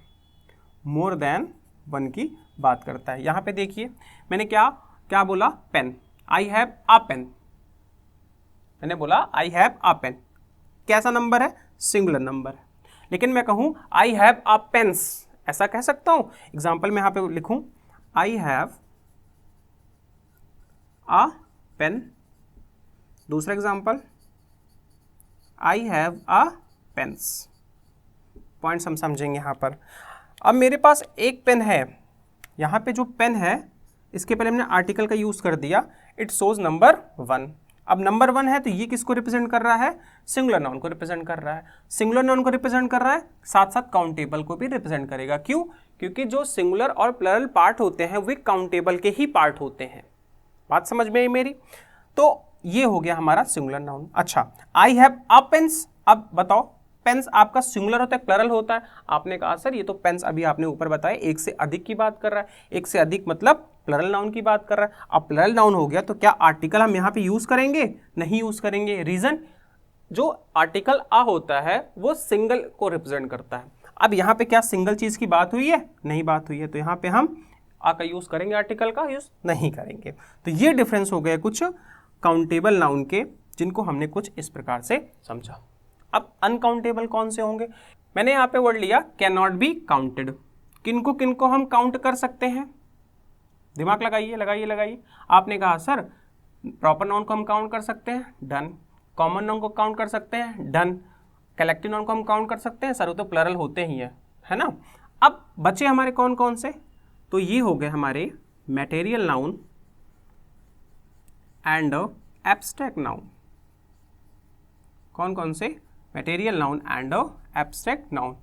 Speaker 1: मोर देन वन की बात करता है। यहाँ पे देखिए मैंने क्या क्या बोला? Pen, I have a pen, मैंने बोला आई हैव अ पेन, कैसा नंबर है? सिंगुलर नंबर है। लेकिन मैं कहूँ आई हैव अ पेन्स, ऐसा कह सकता हूँ? एग्जाम्पल में यहाँ पे लिखूँ आई हैव अ पेन, दूसरा example I have a pens. Points हम समझेंगे यहाँ पर। अब मेरे पास एक पेन है, यहाँ पे जो पेन है इसके पहले हमने आर्टिकल का यूज़ कर दिया, इट शोज नंबर वन। अब नंबर वन है तो ये किसको रिप्रेजेंट कर रहा है? सिंगुलर नाउन को रिप्रेजेंट कर रहा है। सिंगुलर नाउन को रिप्रेजेंट कर रहा है, साथ साथ काउंटेबल को भी रिप्रेजेंट करेगा। क्यों? क्योंकि जो सिंगुलर और प्लरल पार्ट होते हैं वे काउंटेबल के ही पार्ट होते हैं। बात समझ में आई मेरी? तो ये हो गया हमारा सिंगुलर नाउन। अच्छा, आई हैव अ पेन्स, अब बताओ पेन्स आपका सिंगुलर होता है प्लरल होता है? आपने कहा सर ये तो पेन्स अभी आपने ऊपर बताया एक से अधिक की बात कर रहा है, एक से अधिक मतलब प्लरल नाउन की बात कर रहा है। अब प्लरल नाउन हो गया तो क्या आर्टिकल हम यहाँ पे यूज करेंगे? नहीं यूज करेंगे। रीजन, जो आर्टिकल आ होता है वो सिंगल को रिप्रेजेंट करता है। अब यहाँ पे क्या सिंगल चीज की बात हुई है? नहीं बात हुई है, तो यहाँ पे हम आ का यूज करेंगे, आर्टिकल का यूज नहीं करेंगे। तो ये डिफरेंस हो गया कुछ काउंटेबल नाउन के, जिनको हमने कुछ इस प्रकार से समझा। अब अनकाउंटेबल कौन से होंगे? मैंने यहाँ पे वर्ड लिया कैन नॉट बी काउंटेड। किनको किनको हम काउंट कर सकते हैं? दिमाग लगाइए लगाइए लगाइए। आपने कहा सर प्रॉपर नाउन को हम काउंट कर सकते हैं, डन। कॉमन नाउन को काउंट कर सकते हैं, डन। कलेक्टिव नाउन को हम काउंट कर सकते हैं, सर वो तो प्लरल होते ही है ना। अब बचे हमारे कौन कौन से? तो ये हो गए हमारे material noun and abstract noun. कौन कौन से? Material noun and abstract noun.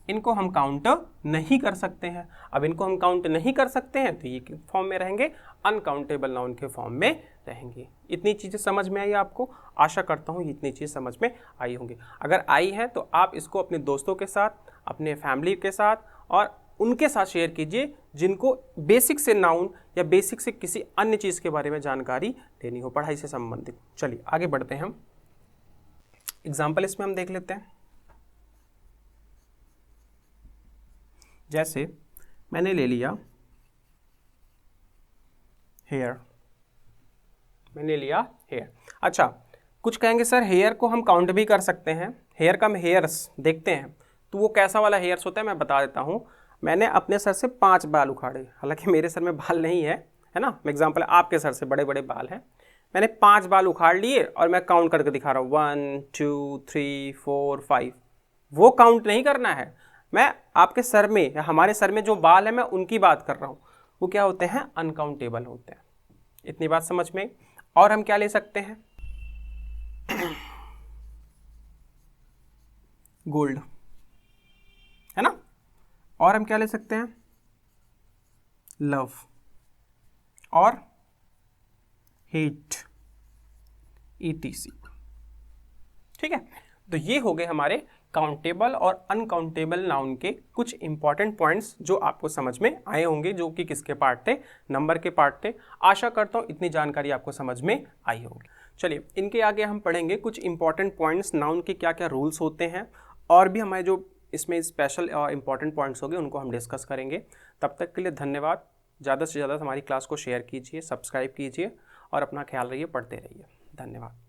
Speaker 1: इनको हम काउंट नहीं कर सकते हैं। अब इनको हम काउंट नहीं कर सकते हैं तो ये फॉर्म में रहेंगे, अनकाउंटेबल नाउन के फॉर्म में रहेंगे। इतनी चीज़ें समझ में आई आपको? आशा करता हूँ इतनी चीज़ समझ में आई होंगी। अगर आई है तो आप इसको अपने दोस्तों के साथ, अपने फैमिली के साथ और उनके साथ शेयर कीजिए जिनको बेसिक से नाउन या बेसिक से किसी अन्य चीज़ के बारे में जानकारी लेनी हो, पढ़ाई से संबंधित। चलिए आगे बढ़ते हैं हम। एग्जाम्पल इसमें हम देख लेते हैं। जैसे मैंने ले लिया हेयर, मैंने लिया हेयर। अच्छा, कुछ कहेंगे सर हेयर को हम काउंट भी कर सकते हैं, हेयर का हम हेयर्स देखते हैं तो वो कैसा वाला हेयर्स होता है मैं बता देता हूँ। मैंने अपने सर से 5 बाल उखाड़े, हालांकि मेरे सर में बाल नहीं है ना, एग्जाम्पल आपके सर से बड़े बड़े बाल हैं। मैंने 5 बाल उखाड़ लिए और मैं काउंट करके दिखा रहा हूँ 1 2 3 4 5। वो काउंट नहीं करना है, मैं आपके सर में या हमारे सर में जो बाल है मैं उनकी बात कर रहा हूँ। वो क्या होते हैं? अनकाउंटेबल होते हैं। इतनी बात समझ में। और हम क्या ले सकते हैं? गोल्ड, है ना। और हम क्या ले सकते हैं? लव और हेट, ETC। ठीक है, तो ये हो गए हमारे काउंटेबल और अनकाउंटेबल नाउन के कुछ इंपॉर्टेंट पॉइंट्स जो आपको समझ में आए होंगे, जो कि किसके पार्ट थे? नंबर के पार्ट थे। आशा करता हूँ इतनी जानकारी आपको समझ में आई होगी। चलिए इनके आगे हम पढ़ेंगे कुछ इंपॉर्टेंट पॉइंट्स, नाउन के क्या क्या रूल्स होते हैं, और भी हमारे जो इसमें स्पेशल और इंपॉर्टेंट पॉइंट्स होंगे उनको हम डिस्कस करेंगे। तब तक के लिए धन्यवाद। ज़्यादा से ज़्यादा हमारी क्लास को शेयर कीजिए, सब्सक्राइब कीजिए और अपना ख्याल रखिए, पढ़ते रहिए। धन्यवाद।